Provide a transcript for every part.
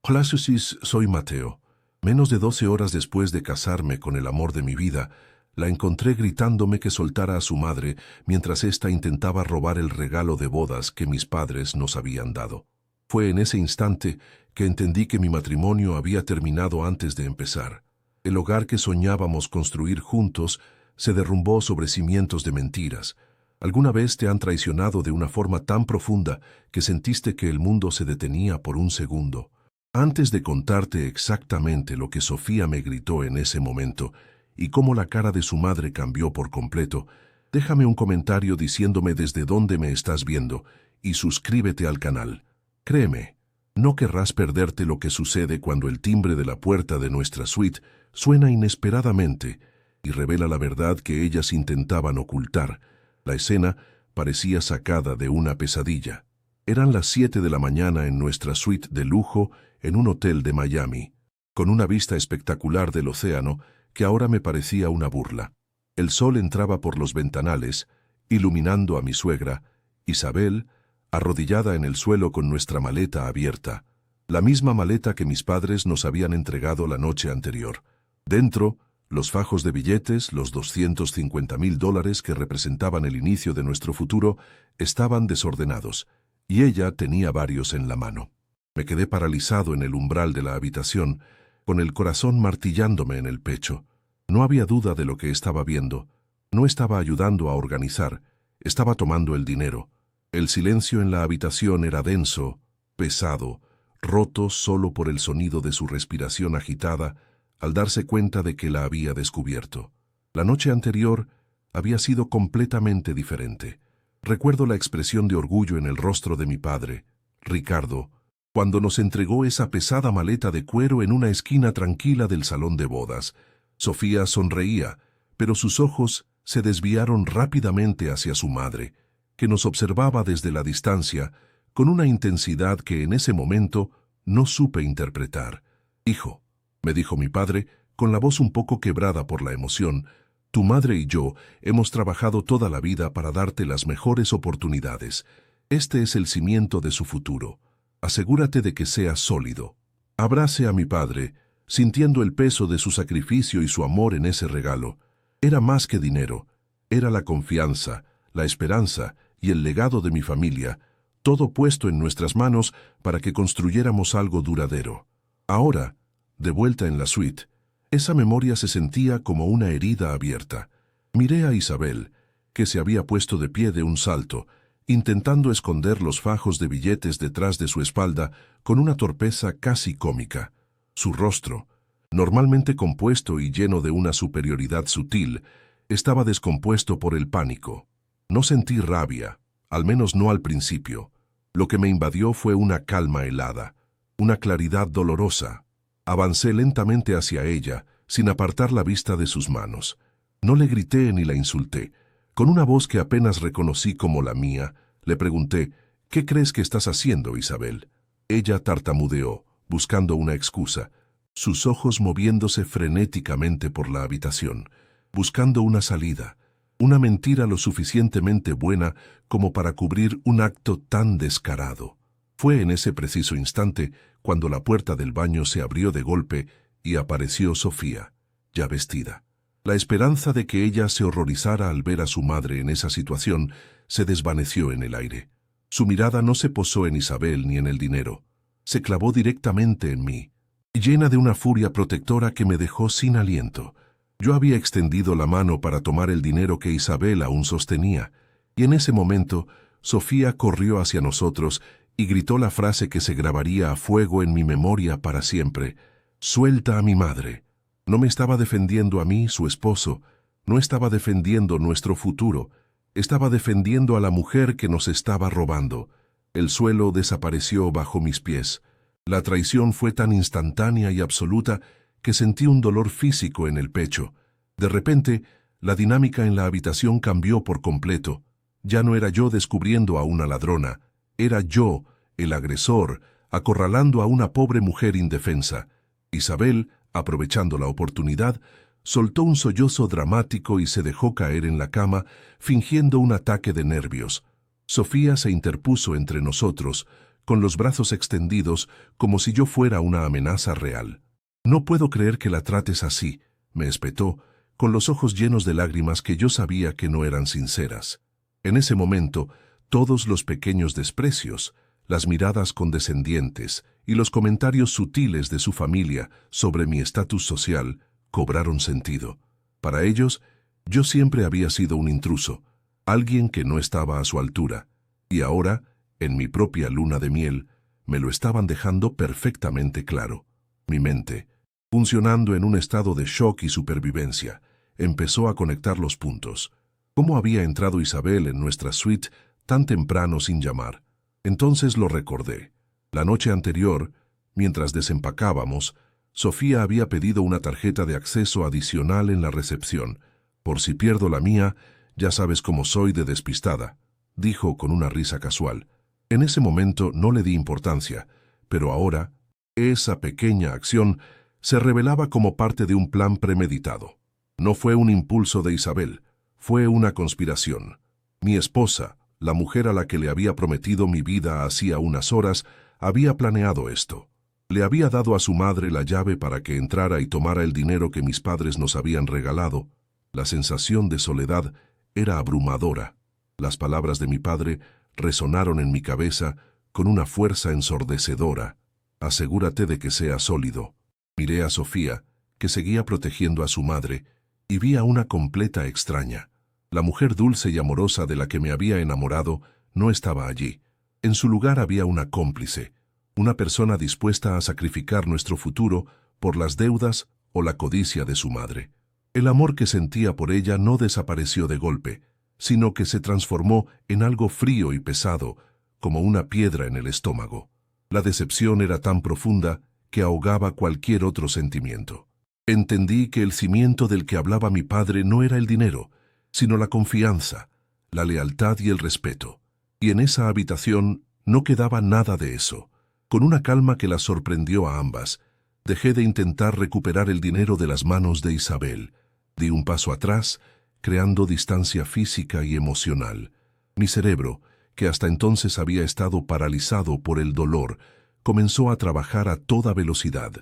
Hola Susis, soy Mateo. Menos de 12 horas después de casarme con el amor de mi vida, la encontré gritándome que soltara a su madre mientras ésta intentaba robar el regalo de bodas que mis padres nos habían dado. Fue en ese instante que entendí que mi matrimonio había terminado antes de empezar. El hogar que soñábamos construir juntos se derrumbó sobre cimientos de mentiras. ¿Alguna vez te han traicionado de una forma tan profunda que sentiste que el mundo se detenía por un segundo? Antes de contarte exactamente lo que Sofía me gritó en ese momento y cómo la cara de su madre cambió por completo, déjame un comentario diciéndome desde dónde me estás viendo y suscríbete al canal. Créeme, no querrás perderte lo que sucede cuando el timbre de la puerta de nuestra suite suena inesperadamente y revela la verdad que ellas intentaban ocultar. La escena parecía sacada de una pesadilla. Eran las 7 de la mañana en nuestra suite de lujo en un hotel de Miami, con una vista espectacular del océano que ahora me parecía una burla. El sol entraba por los ventanales, iluminando a mi suegra, Isabel, arrodillada en el suelo con nuestra maleta abierta, la misma maleta que mis padres nos habían entregado la noche anterior. Dentro, los fajos de billetes, los $250,000 que representaban el inicio de nuestro futuro, estaban desordenados, y ella tenía varios en la mano. Me quedé paralizado en el umbral de la habitación, con el corazón martillándome en el pecho. No había duda de lo que estaba viendo. No estaba ayudando a organizar, estaba tomando el dinero. El silencio en la habitación era denso, pesado, roto solo por el sonido de su respiración agitada al darse cuenta de que la había descubierto. La noche anterior había sido completamente diferente. Recuerdo la expresión de orgullo en el rostro de mi padre, Ricardo, cuando nos entregó esa pesada maleta de cuero en una esquina tranquila del salón de bodas. Sofía sonreía, pero sus ojos se desviaron rápidamente hacia su madre, que nos observaba desde la distancia, con una intensidad que en ese momento no supe interpretar. «Hijo», me dijo mi padre, con la voz un poco quebrada por la emoción, «tu madre y yo hemos trabajado toda la vida para darte las mejores oportunidades. Este es el cimiento de su futuro. Asegúrate de que sea sólido». Abracé a mi padre, sintiendo el peso de su sacrificio y su amor en ese regalo. Era más que dinero, era la confianza, la esperanza y el legado de mi familia, todo puesto en nuestras manos para que construyéramos algo duradero. Ahora, de vuelta en la suite, esa memoria se sentía como una herida abierta. Miré a Isabel, que se había puesto de pie de un salto, intentando esconder los fajos de billetes detrás de su espalda con una torpeza casi cómica. Su rostro, normalmente compuesto y lleno de una superioridad sutil, estaba descompuesto por el pánico. No sentí rabia, al menos no al principio. Lo que me invadió fue una calma helada, una claridad dolorosa. Avancé lentamente hacia ella, sin apartar la vista de sus manos. No le grité ni la insulté. Con una voz que apenas reconocí como la mía, le pregunté, «¿Qué crees que estás haciendo, Isabel?» Ella tartamudeó, buscando una excusa, sus ojos moviéndose frenéticamente por la habitación, buscando una salida, una mentira lo suficientemente buena como para cubrir un acto tan descarado. Fue en ese preciso instante cuando la puerta del baño se abrió de golpe y apareció Sofía, ya vestida. La esperanza de que ella se horrorizara al ver a su madre en esa situación se desvaneció en el aire. Su mirada no se posó en Isabel ni en el dinero. Se clavó directamente en mí, llena de una furia protectora que me dejó sin aliento. Yo había extendido la mano para tomar el dinero que Isabel aún sostenía, y en ese momento Sofía corrió hacia nosotros y gritó la frase que se grabaría a fuego en mi memoria para siempre: «Suelta a mi madre». No me estaba defendiendo a mí, su esposo, no estaba defendiendo nuestro futuro, estaba defendiendo a la mujer que nos estaba robando. El suelo desapareció bajo mis pies. La traición fue tan instantánea y absoluta que sentí un dolor físico en el pecho. De repente, la dinámica en la habitación cambió por completo. Ya no era yo descubriendo a una ladrona, era yo, el agresor, acorralando a una pobre mujer indefensa. Isabel, aprovechando la oportunidad, soltó un sollozo dramático y se dejó caer en la cama, fingiendo un ataque de nervios. Sofía se interpuso entre nosotros, con los brazos extendidos como si yo fuera una amenaza real. «No puedo creer que la trates así», me espetó, con los ojos llenos de lágrimas que yo sabía que no eran sinceras. En ese momento, todos los pequeños desprecios, las miradas condescendientes y los comentarios sutiles de su familia sobre mi estatus social cobraron sentido. Para ellos, yo siempre había sido un intruso, alguien que no estaba a su altura, y ahora, en mi propia luna de miel, me lo estaban dejando perfectamente claro. Mi mente, funcionando en un estado de shock y supervivencia, empezó a conectar los puntos. ¿Cómo había entrado Isabel en nuestra suite tan temprano sin llamar? Entonces lo recordé. La noche anterior, mientras desempacábamos, Sofía había pedido una tarjeta de acceso adicional en la recepción. «Por si pierdo la mía, ya sabes cómo soy de despistada», dijo con una risa casual. En ese momento no le di importancia, pero ahora, esa pequeña acción se revelaba como parte de un plan premeditado. No fue un impulso de Isabel, fue una conspiración. Mi esposa, la mujer a la que le había prometido mi vida hacía unas horas, había planeado esto. Le había dado a su madre la llave para que entrara y tomara el dinero que mis padres nos habían regalado. La sensación de soledad era abrumadora. Las palabras de mi padre resonaron en mi cabeza con una fuerza ensordecedora. «Asegúrate de que sea sólido». Miré a Sofía, que seguía protegiendo a su madre, y vi a una completa extraña. La mujer dulce y amorosa de la que me había enamorado no estaba allí. En su lugar había una cómplice, una persona dispuesta a sacrificar nuestro futuro por las deudas o la codicia de su madre. El amor que sentía por ella no desapareció de golpe, sino que se transformó en algo frío y pesado, como una piedra en el estómago. La decepción era tan profunda que ahogaba cualquier otro sentimiento. Entendí que el cimiento del que hablaba mi padre no era el dinero, sino la confianza, la lealtad y el respeto. Y en esa habitación no quedaba nada de eso. Con una calma que las sorprendió a ambas, dejé de intentar recuperar el dinero de las manos de Isabel. Di un paso atrás, creando distancia física y emocional. Mi cerebro, que hasta entonces había estado paralizado por el dolor, comenzó a trabajar a toda velocidad.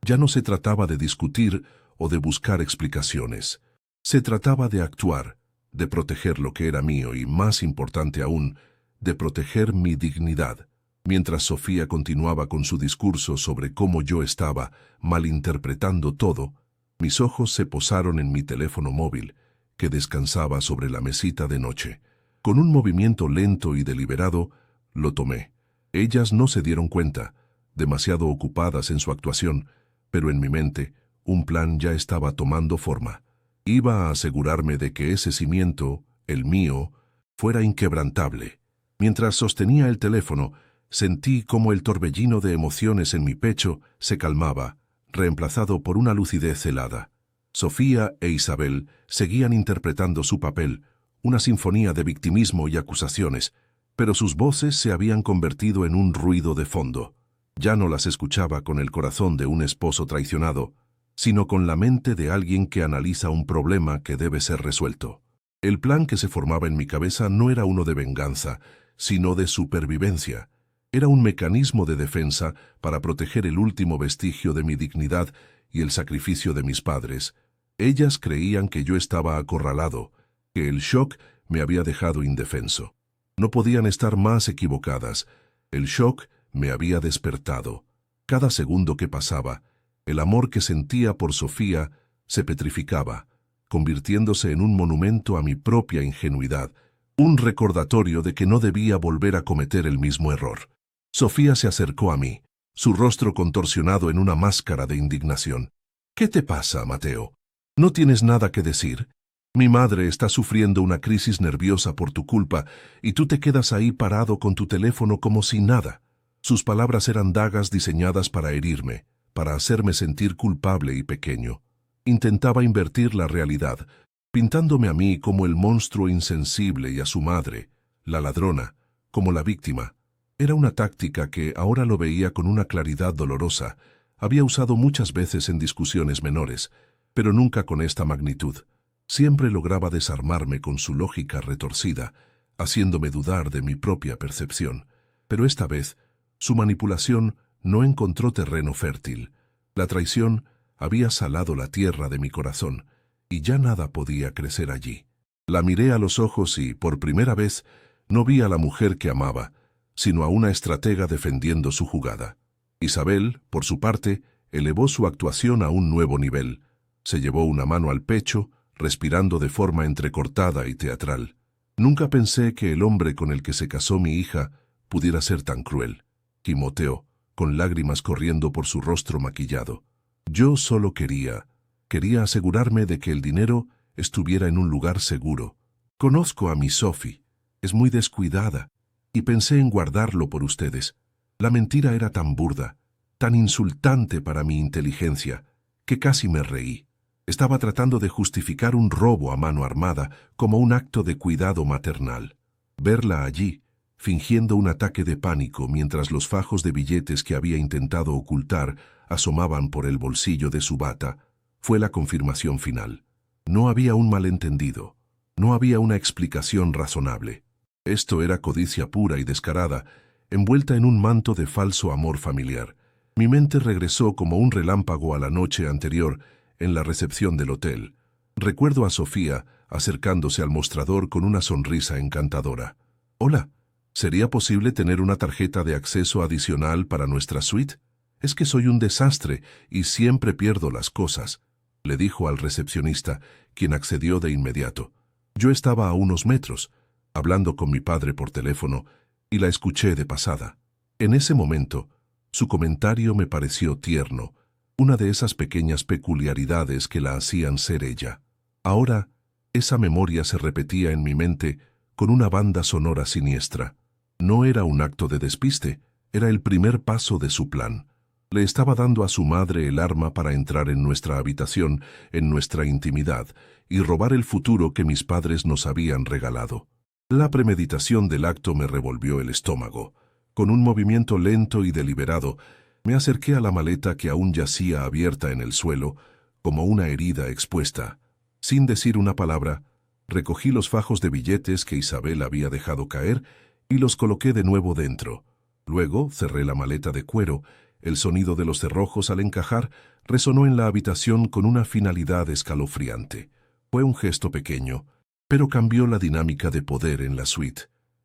Ya no se trataba de discutir o de buscar explicaciones. Se trataba de actuar, de proteger lo que era mío y, más importante aún, de proteger mi dignidad. Mientras Sofía continuaba con su discurso sobre cómo yo estaba malinterpretando todo, mis ojos se posaron en mi teléfono móvil, que descansaba sobre la mesita de noche. Con un movimiento lento y deliberado, lo tomé. Ellas no se dieron cuenta, demasiado ocupadas en su actuación, pero en mi mente, un plan ya estaba tomando forma. Iba a asegurarme de que ese cimiento, el mío, fuera inquebrantable. Mientras sostenía el teléfono, sentí cómo el torbellino de emociones en mi pecho se calmaba, reemplazado por una lucidez helada. Sofía e Isabel seguían interpretando su papel, una sinfonía de victimismo y acusaciones, pero sus voces se habían convertido en un ruido de fondo. Ya no las escuchaba con el corazón de un esposo traicionado, sino con la mente de alguien que analiza un problema que debe ser resuelto. El plan que se formaba en mi cabeza no era uno de venganza, sino de supervivencia. Era un mecanismo de defensa para proteger el último vestigio de mi dignidad y el sacrificio de mis padres. Ellas creían que yo estaba acorralado, que el shock me había dejado indefenso. No podían estar más equivocadas. El shock me había despertado. Cada segundo que pasaba, el amor que sentía por Sofía se petrificaba, convirtiéndose en un monumento a mi propia ingenuidad, un recordatorio de que no debía volver a cometer el mismo error. Sofía se acercó a mí, su rostro contorsionado en una máscara de indignación. «¿Qué te pasa, Mateo? ¿No tienes nada que decir? Mi madre está sufriendo una crisis nerviosa por tu culpa y tú te quedas ahí parado con tu teléfono como si nada». Sus palabras eran dagas diseñadas para herirme, para hacerme sentir culpable y pequeño. Intentaba invertir la realidad, pintándome a mí como el monstruo insensible y a su madre, la ladrona, como la víctima. Era una táctica que ahora lo veía con una claridad dolorosa. Había usado muchas veces en discusiones menores, pero nunca con esta magnitud. Siempre lograba desarmarme con su lógica retorcida, haciéndome dudar de mi propia percepción. Pero esta vez Su manipulación no encontró terreno fértil. La traición había salado la tierra de mi corazón, y ya nada podía crecer allí. La miré a los ojos y, por primera vez, no vi a la mujer que amaba, sino a una estratega defendiendo su jugada. Isabel, por su parte, elevó su actuación a un nuevo nivel. Se llevó una mano al pecho, respirando de forma entrecortada y teatral. Nunca pensé que el hombre con el que se casó mi hija pudiera ser tan cruel. Gimoteó, con lágrimas corriendo por su rostro maquillado. Yo solo quería asegurarme de que el dinero estuviera en un lugar seguro. Conozco a mi Sophie, es muy descuidada, y pensé en guardarlo por ustedes. La mentira era tan burda, tan insultante para mi inteligencia, que casi me reí. Estaba tratando de justificar un robo a mano armada como un acto de cuidado maternal. Verla allí, fingiendo un ataque de pánico mientras los fajos de billetes que había intentado ocultar asomaban por el bolsillo de su bata, fue la confirmación final. No había un malentendido, no había una explicación razonable. Esto era codicia pura y descarada, envuelta en un manto de falso amor familiar. Mi mente regresó como un relámpago a la noche anterior en la recepción del hotel. Recuerdo a Sofía acercándose al mostrador con una sonrisa encantadora. «Hola, ¿sería posible tener una tarjeta de acceso adicional para nuestra suite? Es que soy un desastre y siempre pierdo las cosas», le dijo al recepcionista, quien accedió de inmediato. Yo estaba a unos metros, hablando con mi padre por teléfono, y la escuché de pasada. En ese momento, su comentario me pareció tierno, una de esas pequeñas peculiaridades que la hacían ser ella. Ahora, esa memoria se repetía en mi mente con una banda sonora siniestra. No era un acto de despiste, era el primer paso de su plan. Le estaba dando a su madre el arma para entrar en nuestra habitación, en nuestra intimidad, y robar el futuro que mis padres nos habían regalado. La premeditación del acto me revolvió el estómago. Con un movimiento lento y deliberado, me acerqué a la maleta que aún yacía abierta en el suelo, como una herida expuesta. Sin decir una palabra, recogí los fajos de billetes que Isabel había dejado caer y los coloqué de nuevo dentro. Luego cerré la maleta de cuero. El sonido de los cerrojos al encajar resonó en la habitación con una finalidad escalofriante. Fue un gesto pequeño, pero cambió la dinámica de poder en la suite.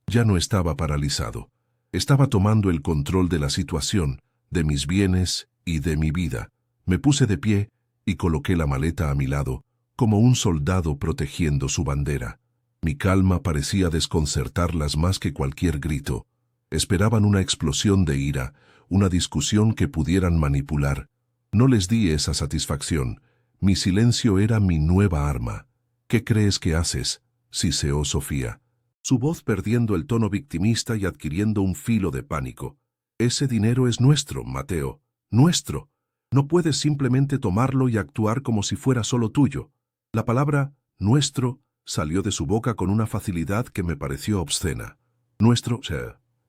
Ya no estaba paralizado. Estaba tomando el control de la situación, de mis bienes y de mi vida. Me puse de pie y coloqué la maleta a mi lado, como un soldado protegiendo su bandera. Mi calma parecía desconcertarlas más que cualquier grito. Esperaban una explosión de ira, una discusión que pudieran manipular. No les di esa satisfacción. Mi silencio era mi nueva arma. «¿Qué crees que haces?», siseó Sofía, su voz perdiendo el tono victimista y adquiriendo un filo de pánico. «Ese dinero es nuestro, Mateo, nuestro. No puedes simplemente tomarlo y actuar como si fuera solo tuyo». La palabra «nuestro» salió de su boca con una facilidad que me pareció obscena. «Nuestro»,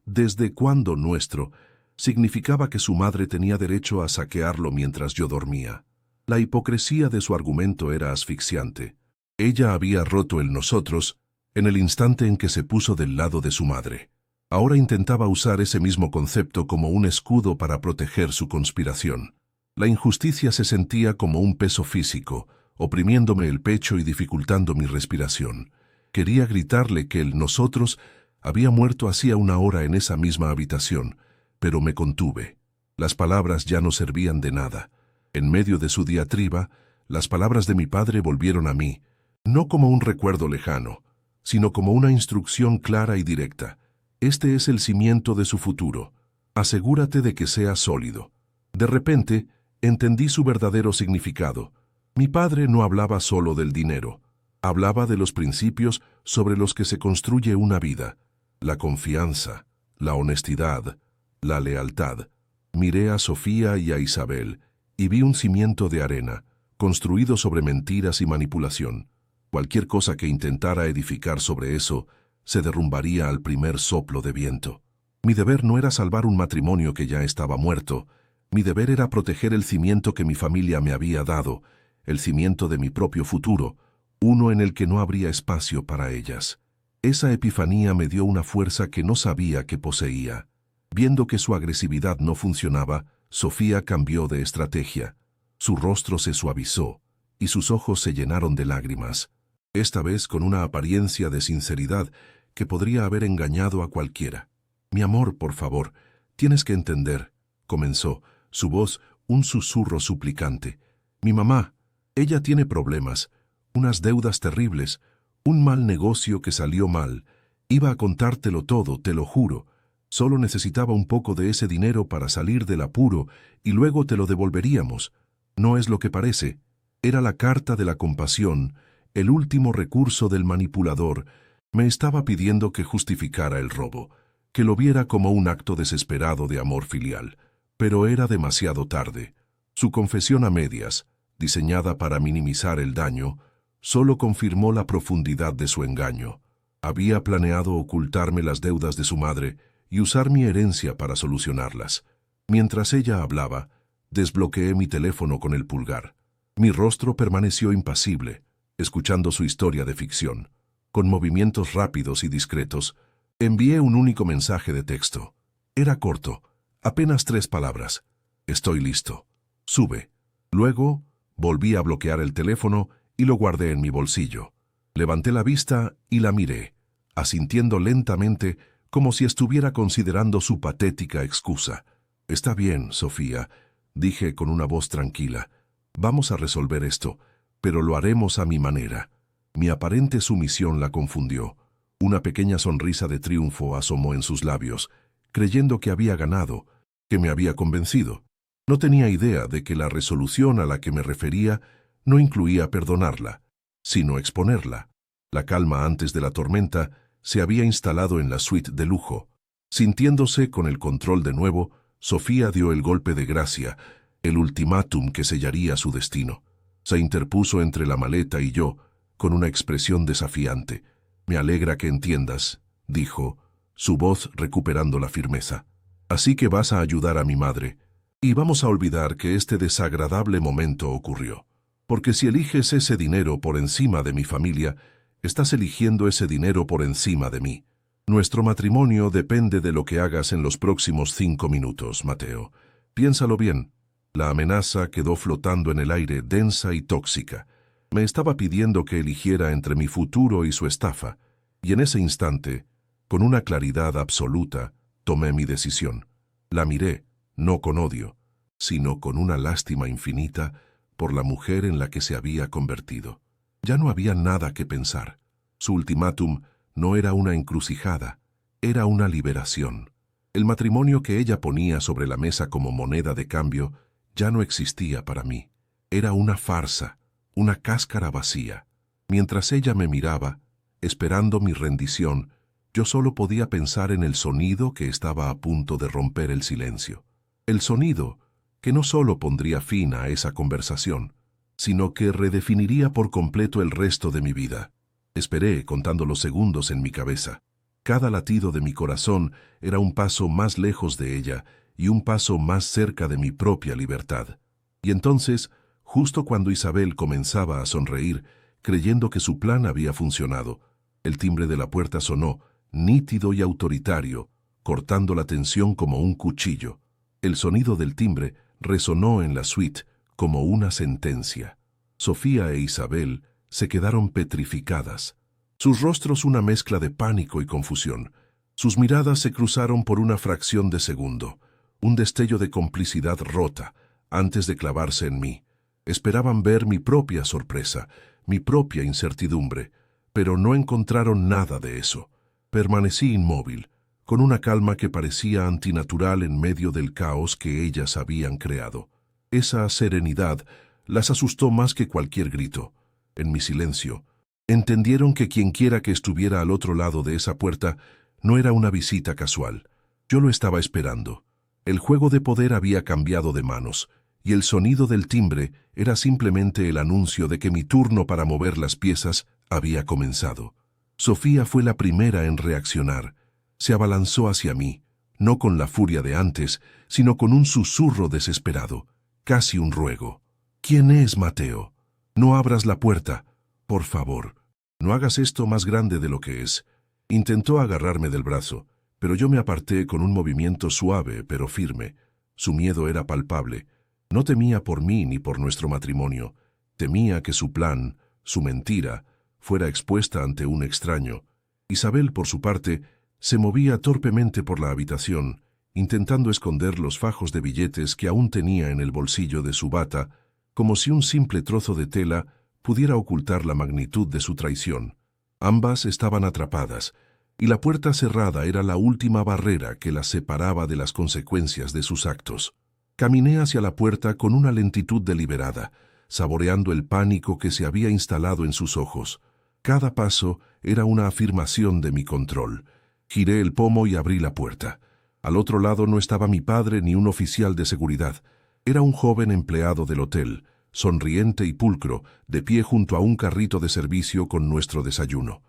¿desde cuándo nuestro? Significaba que su madre tenía derecho a saquearlo mientras yo dormía. La hipocresía de su argumento era asfixiante. Ella había roto el nosotros en el instante en que se puso del lado de su madre. Ahora intentaba usar ese mismo concepto como un escudo para proteger su conspiración. La injusticia se sentía como un peso físico, oprimiéndome el pecho y dificultando mi respiración. Quería gritarle que el nosotros había muerto hacía una hora en esa misma habitación, pero me contuve. Las palabras ya no servían de nada. En medio de su diatriba, las palabras de mi padre volvieron a mí, no como un recuerdo lejano, sino como una instrucción clara y directa. Este es el cimiento de su futuro. Asegúrate de que sea sólido. De repente, entendí su verdadero significado. Mi padre no hablaba solo del dinero. Hablaba de los principios sobre los que se construye una vida. La confianza, la honestidad, la lealtad. Miré a Sofía y a Isabel y vi un cimiento de arena, construido sobre mentiras y manipulación. Cualquier cosa que intentara edificar sobre eso se derrumbaría al primer soplo de viento. Mi deber no era salvar un matrimonio que ya estaba muerto. Mi deber era proteger el cimiento que mi familia me había dado, el cimiento de mi propio futuro, uno en el que no habría espacio para ellas. Esa epifanía me dio una fuerza que no sabía que poseía. Viendo que su agresividad no funcionaba, Sofía cambió de estrategia. Su rostro se suavizó y sus ojos se llenaron de lágrimas, esta vez con una apariencia de sinceridad que podría haber engañado a cualquiera. «Mi amor, por favor, tienes que entender», comenzó, su voz un susurro suplicante. «Mi mamá, ella tiene problemas, unas deudas terribles, un mal negocio que salió mal. Iba a contártelo todo, te lo juro. Solo necesitaba un poco de ese dinero para salir del apuro y luego te lo devolveríamos. No es lo que parece. Era la carta de la compasión, el último recurso del manipulador. Me estaba pidiendo que justificara el robo, que lo viera como un acto desesperado de amor filial. Pero era demasiado tarde. Su confesión a medias, diseñada para minimizar el daño, solo confirmó la profundidad de su engaño. Había planeado ocultarme las deudas de su madre y usar mi herencia para solucionarlas. Mientras ella hablaba, desbloqueé mi teléfono con el pulgar. Mi rostro permaneció impasible, escuchando su historia de ficción. Con movimientos rápidos y discretos, envié un único mensaje de texto. Era corto, apenas 3 palabras. «Estoy listo. Sube». Luego, volví a bloquear el teléfono y lo guardé en mi bolsillo. Levanté la vista y la miré, asintiendo lentamente como si estuviera considerando su patética excusa. «Está bien, Sofía», dije con una voz tranquila. «Vamos a resolver esto, pero lo haremos a mi manera». Mi aparente sumisión la confundió. Una pequeña sonrisa de triunfo asomó en sus labios, creyendo que había ganado, que me había convencido. No tenía idea de que la resolución a la que me refería no incluía perdonarla, sino exponerla. La calma antes de la tormenta se había instalado en la suite de lujo. Sintiéndose con el control de nuevo, Sofía dio el golpe de gracia, el ultimátum que sellaría su destino. Se interpuso entre la maleta y yo, con una expresión desafiante. «Me alegra que entiendas», dijo, su voz recuperando la firmeza. «Así que vas a ayudar a mi madre. Y vamos a olvidar que este desagradable momento ocurrió. Porque si eliges ese dinero por encima de mi familia, estás eligiendo ese dinero por encima de mí. Nuestro matrimonio depende de lo que hagas en los próximos 5 minutos, Mateo. Piénsalo bien». La amenaza quedó flotando en el aire, densa y tóxica. Me estaba pidiendo que eligiera entre mi futuro y su estafa, y en ese instante, con una claridad absoluta, tomé mi decisión. La miré, no con odio, sino con una lástima infinita por la mujer en la que se había convertido. Ya no había nada que pensar. Su ultimátum no era una encrucijada, era una liberación. El matrimonio que ella ponía sobre la mesa como moneda de cambio ya no existía para mí. Era una farsa, una cáscara vacía. Mientras ella me miraba, esperando mi rendición, yo solo podía pensar en el sonido que estaba a punto de romper el silencio. El sonido que no solo pondría fin a esa conversación, sino que redefiniría por completo el resto de mi vida. Esperé, contando los segundos en mi cabeza. Cada latido de mi corazón era un paso más lejos de ella y un paso más cerca de mi propia libertad. Y entonces, justo cuando Isabel comenzaba a sonreír, creyendo que su plan había funcionado, el timbre de la puerta sonó, nítido y autoritario, cortando la tensión como un cuchillo. El sonido del timbre resonó en la suite como una sentencia. Sofía e Isabel se quedaron petrificadas. Sus rostros una mezcla de pánico y confusión. Sus miradas se cruzaron por una fracción de segundo, un destello de complicidad rota, antes de clavarse en mí. Esperaban ver mi propia sorpresa, mi propia incertidumbre, pero no encontraron nada de eso. Permanecí inmóvil, con una calma que parecía antinatural en medio del caos que ellas habían creado. Esa serenidad las asustó más que cualquier grito. En mi silencio, entendieron que quienquiera que estuviera al otro lado de esa puerta no era una visita casual. Yo lo estaba esperando. El juego de poder había cambiado de manos, y el sonido del timbre era simplemente el anuncio de que mi turno para mover las piezas había comenzado. Sofía fue la primera en reaccionar. Se abalanzó hacia mí, no con la furia de antes, sino con un susurro desesperado, casi un ruego. «¿Quién es, Mateo? No abras la puerta. Por favor, no hagas esto más grande de lo que es». Intentó agarrarme del brazo, pero yo me aparté con un movimiento suave pero firme. Su miedo era palpable. No temía por mí ni por nuestro matrimonio. Temía que su plan, su mentira, fuera expuesta ante un extraño. Isabel, por su parte, se movía torpemente por la habitación, intentando esconder los fajos de billetes que aún tenía en el bolsillo de su bata, como si un simple trozo de tela pudiera ocultar la magnitud de su traición. Ambas estaban atrapadas, y la puerta cerrada era la última barrera que las separaba de las consecuencias de sus actos. Caminé hacia la puerta con una lentitud deliberada, saboreando el pánico que se había instalado en sus ojos. Cada paso era una afirmación de mi control. Giré el pomo y abrí la puerta. Al otro lado no estaba mi padre ni un oficial de seguridad. Era un joven empleado del hotel, sonriente y pulcro, de pie junto a un carrito de servicio con nuestro desayuno.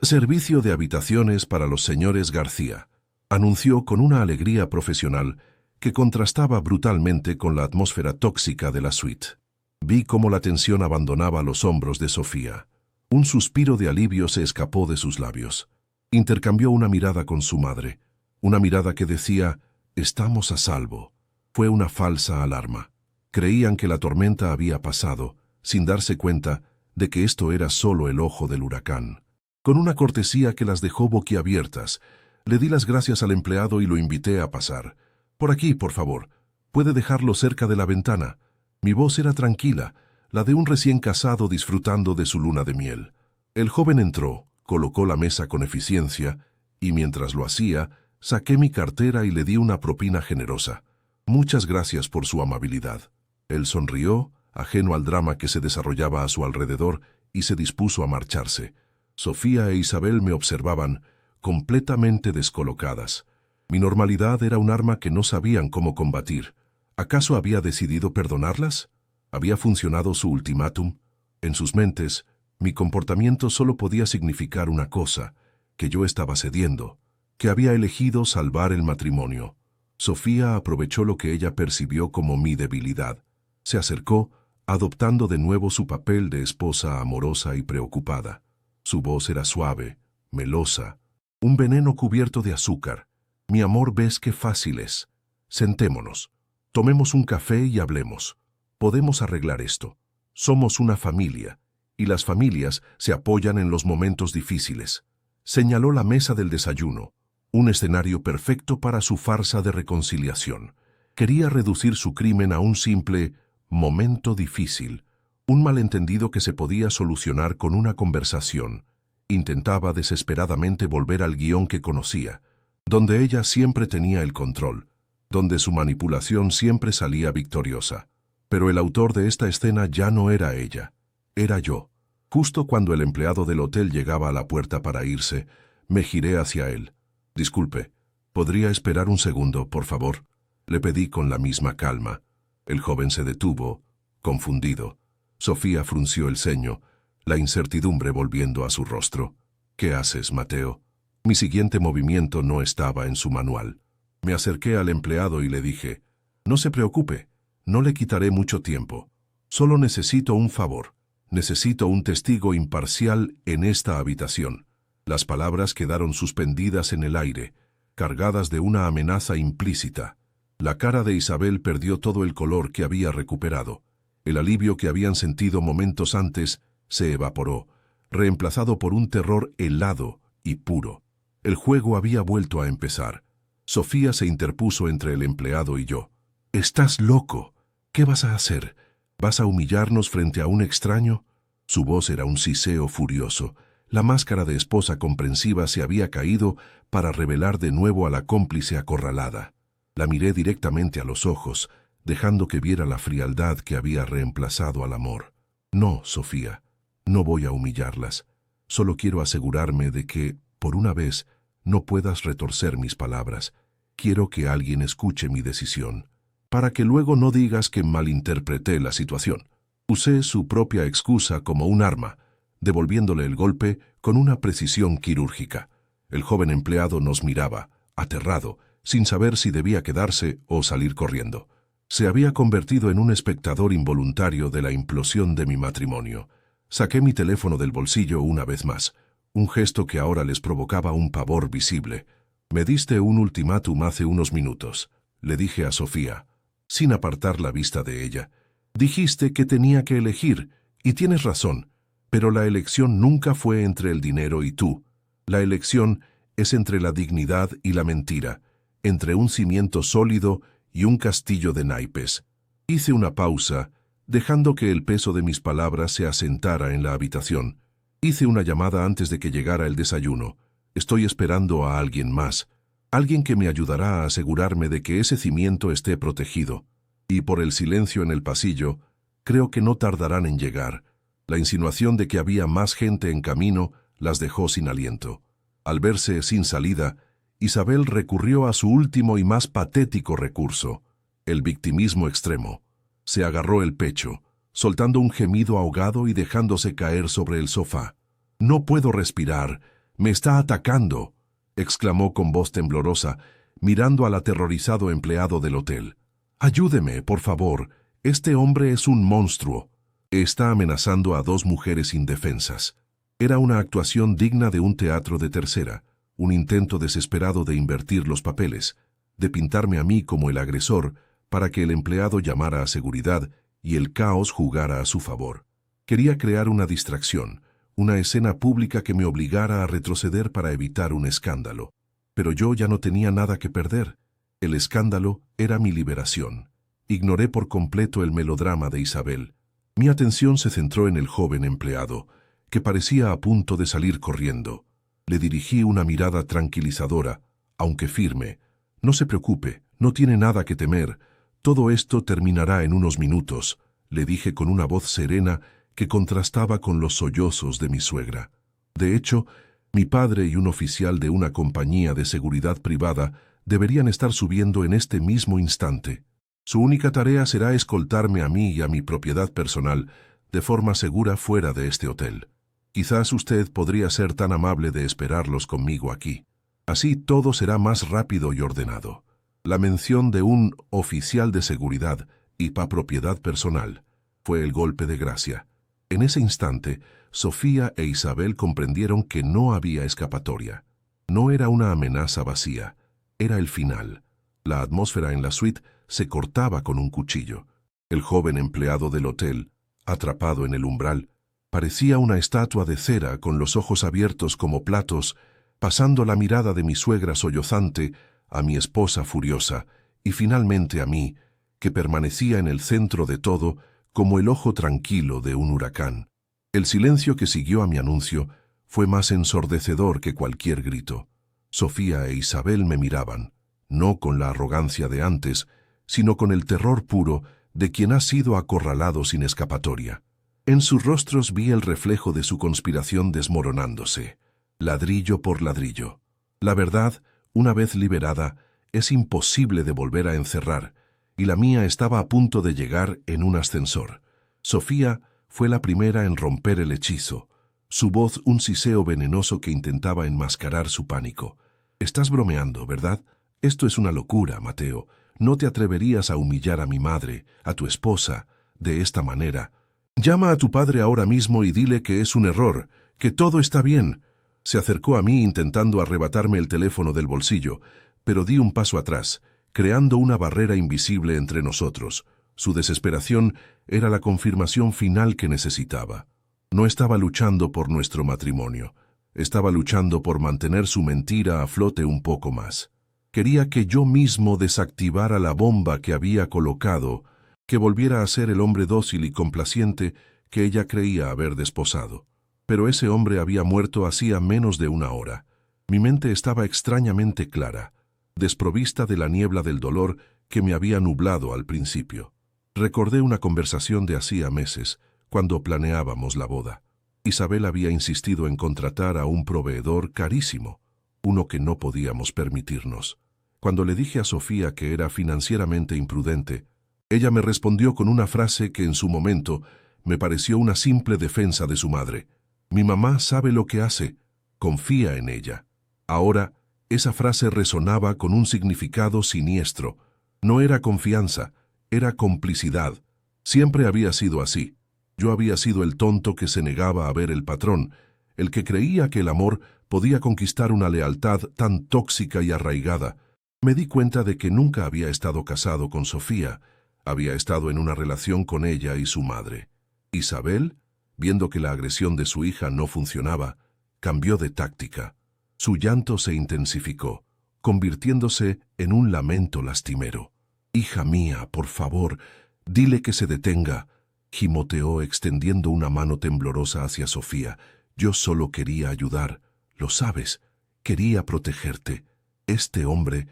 «Servicio de habitaciones para los señores García», anunció con una alegría profesional que contrastaba brutalmente con la atmósfera tóxica de la suite. Vi cómo la tensión abandonaba los hombros de Sofía. Un suspiro de alivio se escapó de sus labios. Intercambió una mirada con su madre, una mirada que decía, «Estamos a salvo». Fue una falsa alarma. Creían que la tormenta había pasado, sin darse cuenta de que esto era solo el ojo del huracán. Con una cortesía que las dejó boquiabiertas, le di las gracias al empleado y lo invité a pasar. «Por aquí, por favor. Puede dejarlo cerca de la ventana». Mi voz era tranquila, la de un recién casado disfrutando de su luna de miel. El joven entró, colocó la mesa con eficiencia, y mientras lo hacía, saqué mi cartera y le di una propina generosa. «Muchas gracias por su amabilidad». Él sonrió, ajeno al drama que se desarrollaba a su alrededor, y se dispuso a marcharse. Sofía e Isabel me observaban, completamente descolocadas. Mi normalidad era un arma que no sabían cómo combatir. ¿Acaso había decidido perdonarlas? ¿Había funcionado su ultimátum? En sus mentes, mi comportamiento solo podía significar una cosa, que yo estaba cediendo, que había elegido salvar el matrimonio. Sofía aprovechó lo que ella percibió como mi debilidad. Se acercó, adoptando de nuevo su papel de esposa amorosa y preocupada. Su voz era suave, melosa, un veneno cubierto de azúcar. «Mi amor, ves qué fácil es. Sentémonos. Tomemos un café y hablemos. Podemos arreglar esto. Somos una familia, y las familias se apoyan en los momentos difíciles». Señaló la mesa del desayuno, un escenario perfecto para su farsa de reconciliación. Quería reducir su crimen a un simple momento difícil, un malentendido que se podía solucionar con una conversación. Intentaba desesperadamente volver al guión que conocía, donde ella siempre tenía el control, donde su manipulación siempre salía victoriosa. Pero el autor de esta escena ya no era ella, era yo. Justo cuando el empleado del hotel llegaba a la puerta para irse, me giré hacia él. «Disculpe, ¿podría esperar un segundo, por favor?», le pedí con la misma calma. El joven se detuvo, confundido. Sofía frunció el ceño, la incertidumbre volviendo a su rostro. «¿Qué haces, Mateo?». Mi siguiente movimiento no estaba en su manual. Me acerqué al empleado y le dije, «No se preocupe, no le quitaré mucho tiempo. Solo necesito un favor. Necesito un testigo imparcial en esta habitación». Las palabras quedaron suspendidas en el aire, cargadas de una amenaza implícita. La cara de Isabel perdió todo el color que había recuperado. El alivio que habían sentido momentos antes se evaporó, reemplazado por un terror helado y puro. El juego había vuelto a empezar. Sofía se interpuso entre el empleado y yo. «Estás loco. ¿Qué vas a hacer? ¿Vas a humillarnos frente a un extraño?». Su voz era un siseo furioso. La máscara de esposa comprensiva se había caído para revelar de nuevo a la cómplice acorralada. La miré directamente a los ojos, dejando que viera la frialdad que había reemplazado al amor. «No, Sofía, no voy a humillarlas. Solo quiero asegurarme de que, por una vez, no puedas retorcer mis palabras. Quiero que alguien escuche mi decisión, para que luego no digas que malinterpreté la situación». Usé su propia excusa como un arma, devolviéndole el golpe con una precisión quirúrgica. El joven empleado nos miraba, aterrado, sin saber si debía quedarse o salir corriendo. Se había convertido en un espectador involuntario de la implosión de mi matrimonio. Saqué mi teléfono del bolsillo una vez más, un gesto que ahora les provocaba un pavor visible. Me diste un ultimátum hace unos minutos, le dije a Sofía, sin apartar la vista de ella. Dijiste que tenía que elegir, y tienes razón, pero la elección nunca fue entre el dinero y tú. La elección es entre la dignidad y la mentira, entre un cimiento sólido y un castillo de naipes. Hice una pausa, dejando que el peso de mis palabras se asentara en la habitación. Hice una llamada antes de que llegara el desayuno. Estoy esperando a alguien más, alguien que me ayudará a asegurarme de que ese cimiento esté protegido. Y por el silencio en el pasillo, creo que no tardarán en llegar. La insinuación de que había más gente en camino las dejó sin aliento. Al verse sin salida, Isabel recurrió a su último y más patético recurso, el victimismo extremo. Se agarró el pecho, soltando un gemido ahogado y dejándose caer sobre el sofá. «No puedo respirar, me está atacando», exclamó con voz temblorosa, mirando al aterrorizado empleado del hotel. «Ayúdeme, por favor, este hombre es un monstruo. Está amenazando a dos mujeres indefensas». Era una actuación digna de un teatro de tercera, un intento desesperado de invertir los papeles, de pintarme a mí como el agresor para que el empleado llamara a seguridad y el caos jugara a su favor. Quería crear una distracción, una escena pública que me obligara a retroceder para evitar un escándalo. Pero yo ya no tenía nada que perder. El escándalo era mi liberación. Ignoré por completo el melodrama de Isabel. Mi atención se centró en el joven empleado, que parecía a punto de salir corriendo. Le dirigí una mirada tranquilizadora, aunque firme. «No se preocupe, no tiene nada que temer. Todo esto terminará en unos minutos», le dije con una voz serena que contrastaba con los sollozos de mi suegra. De hecho, mi padre y un oficial de una compañía de seguridad privada deberían estar subiendo en este mismo instante. Su única tarea será escoltarme a mí y a mi propiedad personal de forma segura fuera de este hotel. Quizás usted podría ser tan amable de esperarlos conmigo aquí. Así todo será más rápido y ordenado. La mención de un oficial de seguridad y propiedad personal fue el golpe de gracia. En ese instante, Sofía e Isabel comprendieron que no había escapatoria. No era una amenaza vacía, era el final. La atmósfera en la suite se cortaba con un cuchillo. El joven empleado del hotel, atrapado en el umbral, parecía una estatua de cera con los ojos abiertos como platos, pasando la mirada de mi suegra sollozante a mi esposa furiosa y finalmente a mí, que permanecía en el centro de todo como el ojo tranquilo de un huracán. El silencio que siguió a mi anuncio fue más ensordecedor que cualquier grito. Sofía e Isabel me miraban, no con la arrogancia de antes, sino con el terror puro de quien ha sido acorralado sin escapatoria. En sus rostros vi el reflejo de su conspiración desmoronándose, ladrillo por ladrillo. La verdad, una vez liberada, es imposible de volver a encerrar, y la mía estaba a punto de llegar en un ascensor. Sofía fue la primera en romper el hechizo, su voz un siseo venenoso que intentaba enmascarar su pánico. «Estás bromeando, ¿verdad? Esto es una locura, Mateo. No te atreverías a humillar a mi madre, a tu esposa, de esta manera. Llama a tu padre ahora mismo y dile que es un error, que todo está bien». Se acercó a mí intentando arrebatarme el teléfono del bolsillo, pero di un paso atrás, creando una barrera invisible entre nosotros. Su desesperación era la confirmación final que necesitaba. No estaba luchando por nuestro matrimonio, estaba luchando por mantener su mentira a flote un poco más. Quería que yo mismo desactivara la bomba que había colocado, que volviera a ser el hombre dócil y complaciente que ella creía haber desposado. Pero ese hombre había muerto hacía menos de una hora. Mi mente estaba extrañamente clara, desprovista de la niebla del dolor que me había nublado al principio. Recordé una conversación de hacía meses, cuando planeábamos la boda. Isabel había insistido en contratar a un proveedor carísimo, uno que no podíamos permitirnos. Cuando le dije a Sofía que era financieramente imprudente, ella me respondió con una frase que en su momento me pareció una simple defensa de su madre. «Mi mamá sabe lo que hace, confía en ella». Ahora, esa frase resonaba con un significado siniestro. No era confianza, era complicidad. Siempre había sido así. Yo había sido el tonto que se negaba a ver el patrón, el que creía que el amor podía conquistar una lealtad tan tóxica y arraigada. Me di cuenta de que nunca había estado casado con Sofía, había estado en una relación con ella y su madre. Isabel, viendo que la agresión de su hija no funcionaba, cambió de táctica. Su llanto se intensificó, convirtiéndose en un lamento lastimero. «Hija mía, por favor, dile que se detenga», gimoteó extendiendo una mano temblorosa hacia Sofía. «Yo solo quería ayudar, lo sabes, quería protegerte. Este hombre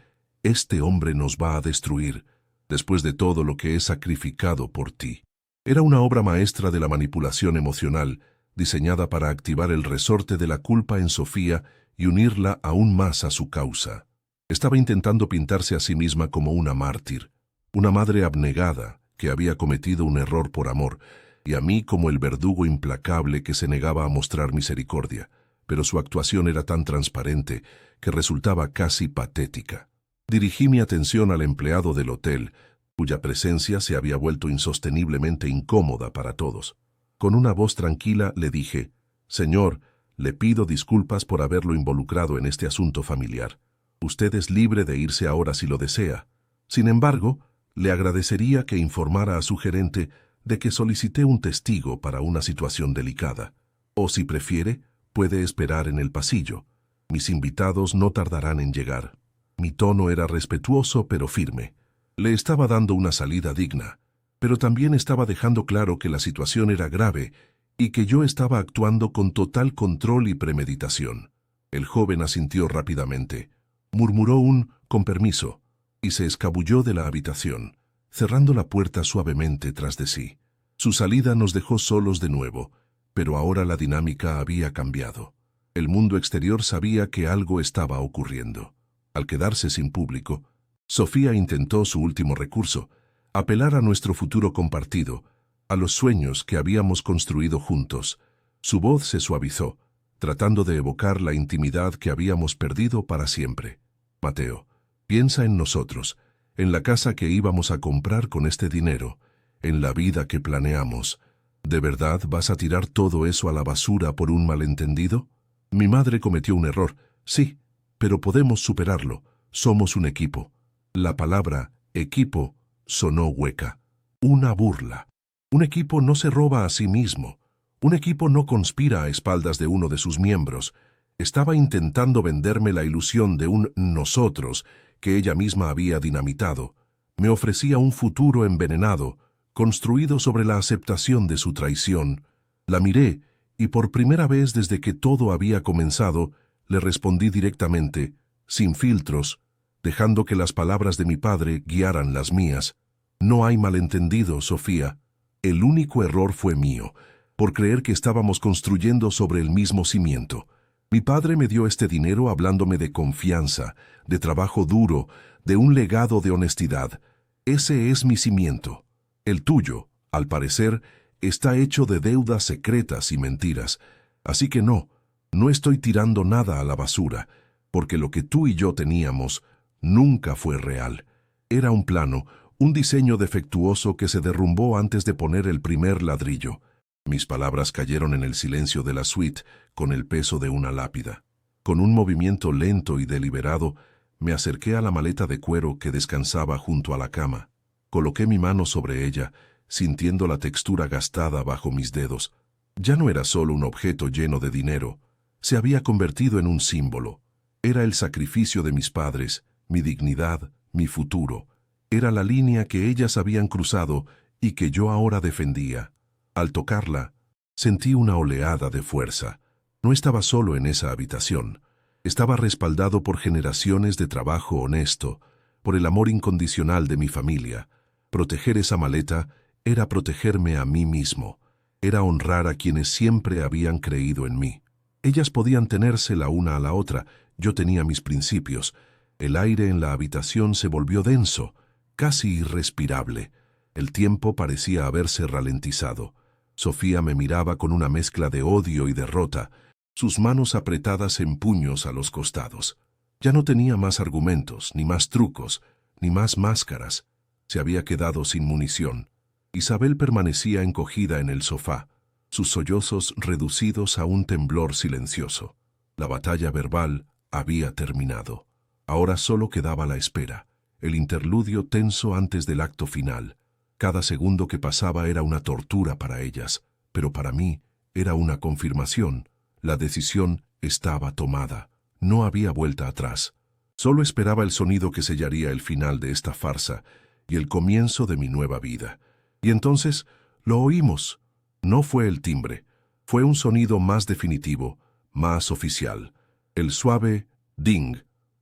nos va a destruir, después de todo lo que he sacrificado por ti». Era una obra maestra de la manipulación emocional, diseñada para activar el resorte de la culpa en Sofía y unirla aún más a su causa. Estaba intentando pintarse a sí misma como una mártir, una madre abnegada que había cometido un error por amor, y a mí como el verdugo implacable que se negaba a mostrar misericordia, pero su actuación era tan transparente que resultaba casi patética. Dirigí mi atención al empleado del hotel, cuya presencia se había vuelto insosteniblemente incómoda para todos. Con una voz tranquila le dije: «Señor, le pido disculpas por haberlo involucrado en este asunto familiar. Usted es libre de irse ahora si lo desea. Sin embargo, le agradecería que informara a su gerente de que solicité un testigo para una situación delicada. O si prefiere, puede esperar en el pasillo. Mis invitados no tardarán en llegar». Mi tono era respetuoso pero firme. Le estaba dando una salida digna, pero también estaba dejando claro que la situación era grave y que yo estaba actuando con total control y premeditación. El joven asintió rápidamente, murmuró un «con permiso» y se escabulló de la habitación, cerrando la puerta suavemente tras de sí. Su salida nos dejó solos de nuevo, pero ahora la dinámica había cambiado. El mundo exterior sabía que algo estaba ocurriendo. Al quedarse sin público, Sofía intentó su último recurso, apelar a nuestro futuro compartido, a los sueños que habíamos construido juntos. Su voz se suavizó, tratando de evocar la intimidad que habíamos perdido para siempre. «Mateo, piensa en nosotros, en la casa que íbamos a comprar con este dinero, en la vida que planeamos. ¿De verdad vas a tirar todo eso a la basura por un malentendido? Mi madre cometió un error, sí, pero podemos superarlo. Somos un equipo». La palabra «equipo» sonó hueca. Una burla. Un equipo no se roba a sí mismo. Un equipo no conspira a espaldas de uno de sus miembros. Estaba intentando venderme la ilusión de un nosotros que ella misma había dinamitado. Me ofrecía un futuro envenenado, construido sobre la aceptación de su traición. La miré y por primera vez desde que todo había comenzado, le respondí directamente, sin filtros, dejando que las palabras de mi padre guiaran las mías. «No hay malentendido, Sofía. El único error fue mío, por creer que estábamos construyendo sobre el mismo cimiento. Mi padre me dio este dinero hablándome de confianza, de trabajo duro, de un legado de honestidad. Ese es mi cimiento. El tuyo, al parecer, está hecho de deudas secretas y mentiras. Así que no estoy tirando nada a la basura, porque lo que tú y yo teníamos nunca fue real. Era un plano, un diseño defectuoso que se derrumbó antes de poner el primer ladrillo». Mis palabras cayeron en el silencio de la suite con el peso de una lápida. Con un movimiento lento y deliberado, me acerqué a la maleta de cuero que descansaba junto a la cama. Coloqué mi mano sobre ella, sintiendo la textura gastada bajo mis dedos. Ya no era solo un objeto lleno de dinero, se había convertido en un símbolo. Era el sacrificio de mis padres, mi dignidad, mi futuro. Era la línea que ellas habían cruzado y que yo ahora defendía. Al tocarla, sentí una oleada de fuerza. No estaba solo en esa habitación. Estaba respaldado por generaciones de trabajo honesto, por el amor incondicional de mi familia. Proteger esa maleta era protegerme a mí mismo. Era honrar a quienes siempre habían creído en mí. Ellas podían tenerse la una a la otra. Yo tenía mis principios. El aire en la habitación se volvió denso, casi irrespirable. El tiempo parecía haberse ralentizado. Sofía me miraba con una mezcla de odio y derrota, sus manos apretadas en puños a los costados. Ya no tenía más argumentos, ni más trucos, ni más máscaras. Se había quedado sin munición. Isabel permanecía encogida en el sofá, sus sollozos reducidos a un temblor silencioso. La batalla verbal había terminado. Ahora solo quedaba la espera, el interludio tenso antes del acto final. Cada segundo que pasaba era una tortura para ellas, pero para mí era una confirmación. La decisión estaba tomada. No había vuelta atrás. Solo esperaba el sonido que sellaría el final de esta farsa y el comienzo de mi nueva vida. Y entonces lo oímos. No fue el timbre, fue un sonido más definitivo, más oficial. El suave ding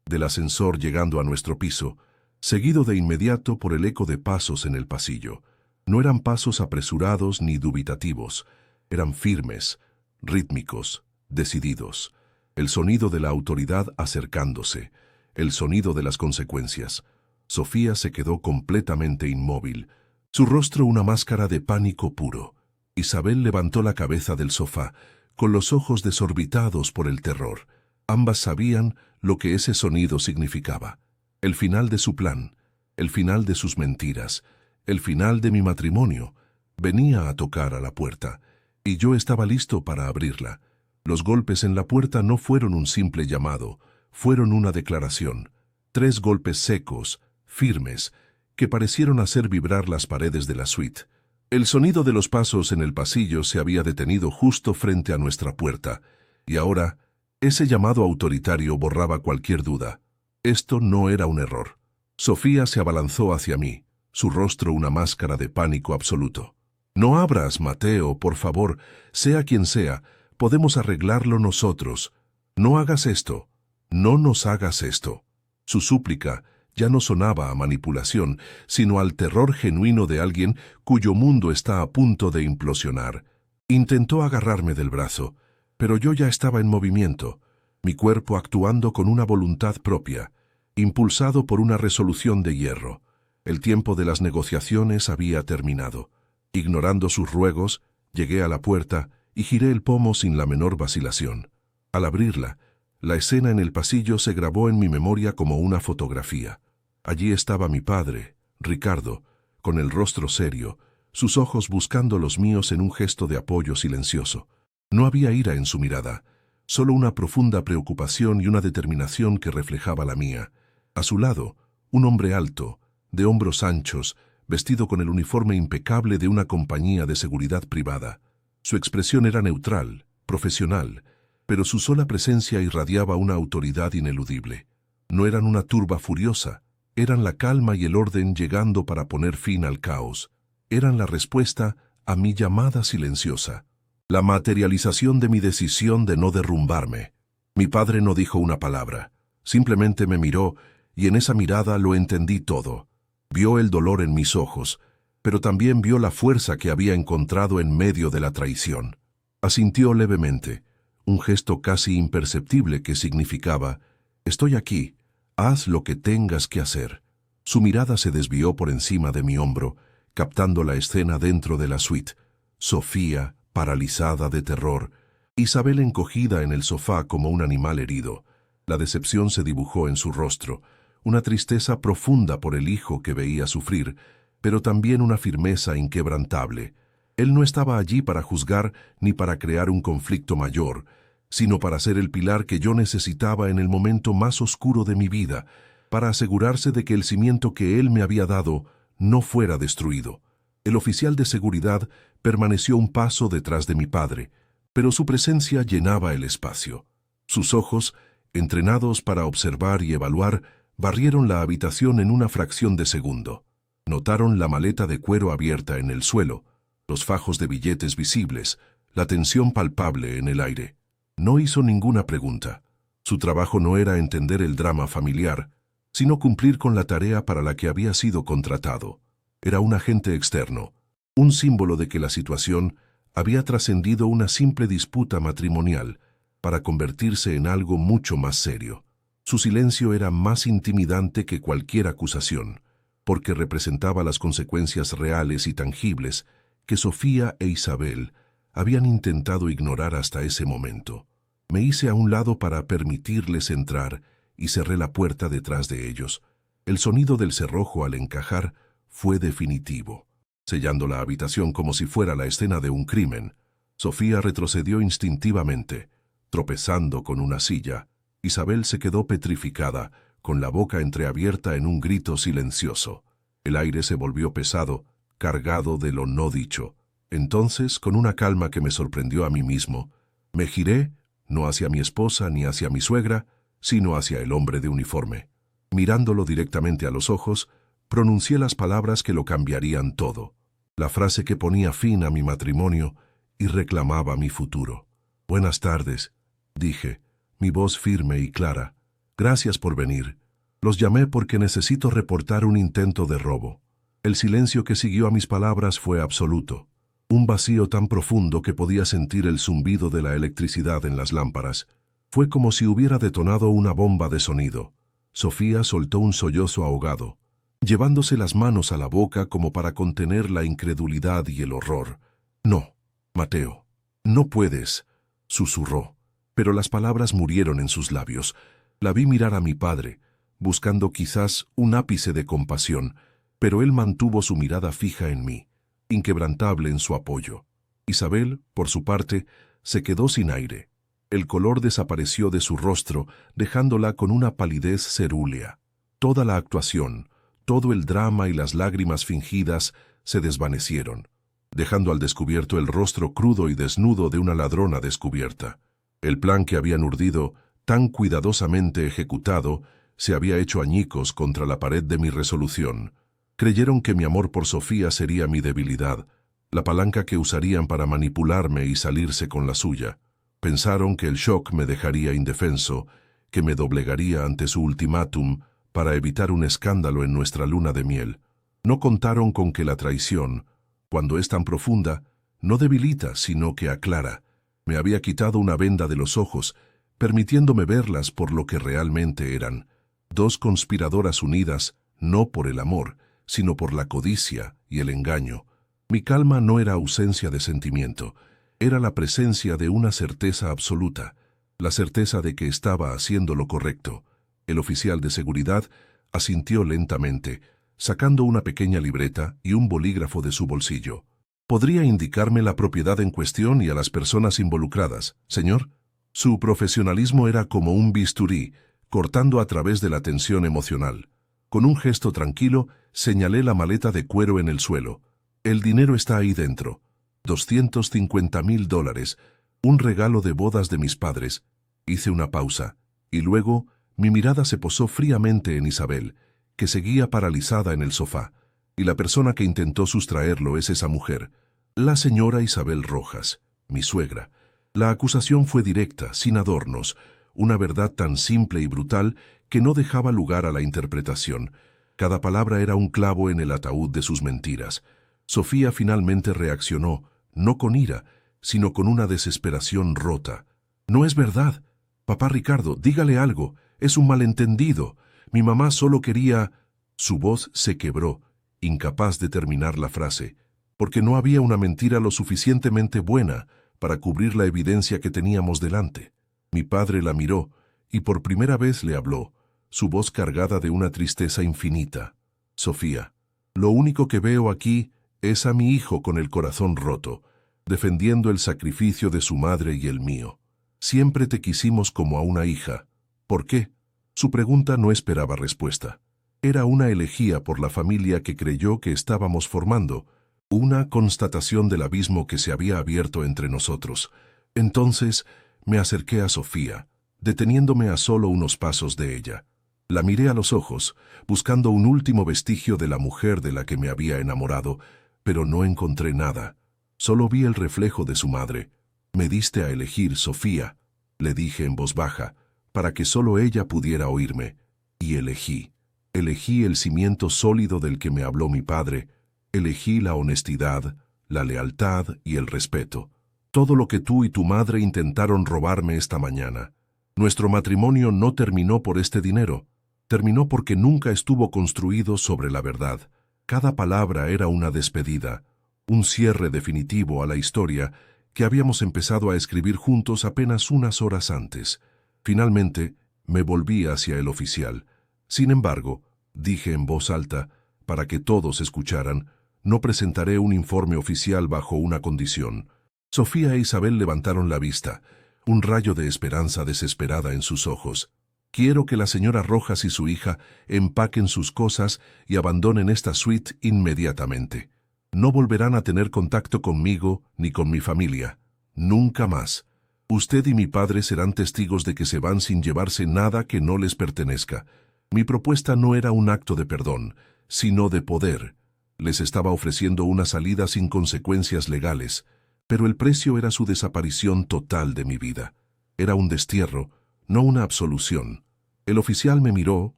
del ascensor llegando a nuestro piso, seguido de inmediato por el eco de pasos en el pasillo. No eran pasos apresurados ni dubitativos, eran firmes, rítmicos, decididos. El sonido de la autoridad acercándose, el sonido de las consecuencias. Sofía se quedó completamente inmóvil, su rostro una máscara de pánico puro. Isabel levantó la cabeza del sofá, con los ojos desorbitados por el terror. Ambas sabían lo que ese sonido significaba. El final de su plan, el final de sus mentiras, el final de mi matrimonio. Venía a tocar a la puerta, y yo estaba listo para abrirla. Los golpes en la puerta no fueron un simple llamado, fueron una declaración. 3 golpes secos, firmes, que parecieron hacer vibrar las paredes de la suite. El sonido de los pasos en el pasillo se había detenido justo frente a nuestra puerta, y ahora ese llamado autoritario borraba cualquier duda. Esto no era un error. Sofía se abalanzó hacia mí, su rostro una máscara de pánico absoluto. «No abras, Mateo, por favor, sea quien sea, podemos arreglarlo nosotros. No hagas esto, no nos hagas esto». Su súplica ya no sonaba a manipulación, sino al terror genuino de alguien cuyo mundo está a punto de implosionar. Intentó agarrarme del brazo, pero yo ya estaba en movimiento, mi cuerpo actuando con una voluntad propia, impulsado por una resolución de hierro. El tiempo de las negociaciones había terminado. Ignorando sus ruegos, llegué a la puerta y giré el pomo sin la menor vacilación. Al abrirla, la escena en el pasillo se grabó en mi memoria como una fotografía. Allí estaba mi padre, Ricardo, con el rostro serio, sus ojos buscando los míos en un gesto de apoyo silencioso. No había ira en su mirada, solo una profunda preocupación y una determinación que reflejaba la mía. A su lado, un hombre alto, de hombros anchos, vestido con el uniforme impecable de una compañía de seguridad privada. Su expresión era neutral, profesional, pero su sola presencia irradiaba una autoridad ineludible. No eran una turba furiosa, eran la calma y el orden llegando para poner fin al caos. Eran la respuesta a mi llamada silenciosa, la materialización de mi decisión de no derrumbarme. Mi padre no dijo una palabra, simplemente me miró y en esa mirada lo entendí todo. Vio el dolor en mis ojos, pero también vio la fuerza que había encontrado en medio de la traición. Asintió levemente, un gesto casi imperceptible que significaba: «Estoy aquí, haz lo que tengas que hacer». Su mirada se desvió por encima de mi hombro, captando la escena dentro de la suite. Sofía, paralizada de terror, Isabel encogida en el sofá como un animal herido. La decepción se dibujó en su rostro, una tristeza profunda por el hijo que veía sufrir, pero también una firmeza inquebrantable. Él no estaba allí para juzgar ni para crear un conflicto mayor, sino para ser el pilar que yo necesitaba en el momento más oscuro de mi vida, para asegurarse de que el cimiento que él me había dado no fuera destruido. El oficial de seguridad permaneció un paso detrás de mi padre, pero su presencia llenaba el espacio. Sus ojos, entrenados para observar y evaluar, barrieron la habitación en una fracción de segundo. Notaron la maleta de cuero abierta en el suelo, los fajos de billetes visibles, la tensión palpable en el aire. No hizo ninguna pregunta. Su trabajo no era entender el drama familiar, sino cumplir con la tarea para la que había sido contratado. Era un agente externo, un símbolo de que la situación había trascendido una simple disputa matrimonial para convertirse en algo mucho más serio. Su silencio era más intimidante que cualquier acusación, porque representaba las consecuencias reales y tangibles que Sofía e Isabel habían intentado ignorar hasta ese momento. Me hice a un lado para permitirles entrar y cerré la puerta detrás de ellos. El sonido del cerrojo al encajar fue definitivo, sellando la habitación como si fuera la escena de un crimen. Sofía retrocedió instintivamente. tropezando con una silla. Isabel se quedó petrificada, con la boca entreabierta en un grito silencioso. El aire se volvió pesado, cargado de lo no dicho. Entonces, con una calma que me sorprendió a mí mismo, me giré, no hacia mi esposa ni hacia mi suegra, sino hacia el hombre de uniforme. Mirándolo directamente a los ojos, pronuncié las palabras que lo cambiarían todo. La frase que ponía fin a mi matrimonio y reclamaba mi futuro. «Buenas tardes», dije, mi voz firme y clara. «Gracias por venir. Los llamé porque necesito reportar un intento de robo». El silencio que siguió a mis palabras fue absoluto. Un vacío tan profundo que podía sentir el zumbido de la electricidad en las lámparas. Fue como si hubiera detonado una bomba de sonido. Sofía soltó un sollozo ahogado, llevándose las manos a la boca como para contener la incredulidad y el horror. «No, Mateo, no puedes», susurró, pero las palabras murieron en sus labios. La vi mirar a mi padre, buscando quizás un ápice de compasión, pero él mantuvo su mirada fija en mí, inquebrantable en su apoyo. Isabel, por su parte, se quedó sin aire. El color desapareció de su rostro, dejándola con una palidez cerúlea. Toda la actuación, todo el drama y las lágrimas fingidas se desvanecieron, dejando al descubierto el rostro crudo y desnudo de una ladrona descubierta. El plan que habían urdido, tan cuidadosamente ejecutado, se había hecho añicos contra la pared de mi resolución. Creyeron que mi amor por Sofía sería mi debilidad, la palanca que usarían para manipularme y salirse con la suya. Pensaron que el shock me dejaría indefenso, que me doblegaría ante su ultimátum para evitar un escándalo en nuestra luna de miel. No contaron con que la traición, cuando es tan profunda, no debilita, sino que aclara. Me había quitado una venda de los ojos, permitiéndome verlas por lo que realmente eran. Dos conspiradoras unidas, no por el amor, sino por la codicia y el engaño. Mi calma no era ausencia de sentimiento, era la presencia de una certeza absoluta, la certeza de que estaba haciendo lo correcto. El oficial de seguridad asintió lentamente, sacando una pequeña libreta y un bolígrafo de su bolsillo. «¿Podría indicarme la propiedad en cuestión y a las personas involucradas, señor?» Su profesionalismo era como un bisturí, cortando a través de la tensión emocional. Con un gesto tranquilo, señalé la maleta de cuero en el suelo. «El dinero está ahí dentro. $250,000, un regalo de bodas de mis padres». Hice una pausa, y luego mi mirada se posó fríamente en Isabel, que seguía paralizada en el sofá, y la persona que intentó sustraerlo es esa mujer, la señora Isabel Rojas, mi suegra. La acusación fue directa, sin adornos, una verdad tan simple y brutal que no dejaba lugar a la interpretación. Cada palabra era un clavo en el ataúd de sus mentiras. Sofía finalmente reaccionó, no con ira, sino con una desesperación rota. «No es verdad. Papá Ricardo, dígale algo. Es un malentendido. Mi mamá solo quería...» Su voz se quebró, incapaz de terminar la frase, porque no había una mentira lo suficientemente buena para cubrir la evidencia que teníamos delante. Mi padre la miró, y por primera vez le habló, su voz cargada de una tristeza infinita. «Sofía, lo único que veo aquí es a mi hijo con el corazón roto, defendiendo el sacrificio de su madre y el mío. Siempre te quisimos como a una hija. ¿Por qué?» Su pregunta no esperaba respuesta. Era una elegía por la familia que creyó que estábamos formando, una constatación del abismo que se había abierto entre nosotros. Entonces me acerqué a Sofía, deteniéndome a solo unos pasos de ella. La miré a los ojos, buscando un último vestigio de la mujer de la que me había enamorado, pero no encontré nada. Solo vi el reflejo de su madre. «Me diste a elegir, Sofía», le dije en voz baja, para que solo ella pudiera oírme. Y elegí. Elegí el cimiento sólido del que me habló mi padre. Elegí la honestidad, la lealtad y el respeto. Todo lo que tú y tu madre intentaron robarme esta mañana. Nuestro matrimonio no terminó por este dinero. Terminó porque nunca estuvo construido sobre la verdad. Cada palabra era una despedida, un cierre definitivo a la historia que habíamos empezado a escribir juntos apenas unas horas antes. Finalmente, me volví hacia el oficial. «Sin embargo», dije en voz alta, para que todos escucharan, «no presentaré un informe oficial bajo una condición». Sofía e Isabel levantaron la vista, un rayo de esperanza desesperada en sus ojos. Quiero que la señora Rojas y su hija empaquen sus cosas y abandonen esta suite inmediatamente. No volverán a tener contacto conmigo ni con mi familia. Nunca más. Usted y mi padre serán testigos de que se van sin llevarse nada que no les pertenezca. Mi propuesta no era un acto de perdón, sino de poder. Les estaba ofreciendo una salida sin consecuencias legales, pero el precio era su desaparición total de mi vida. Era un destierro, no una absolución. El oficial me miró,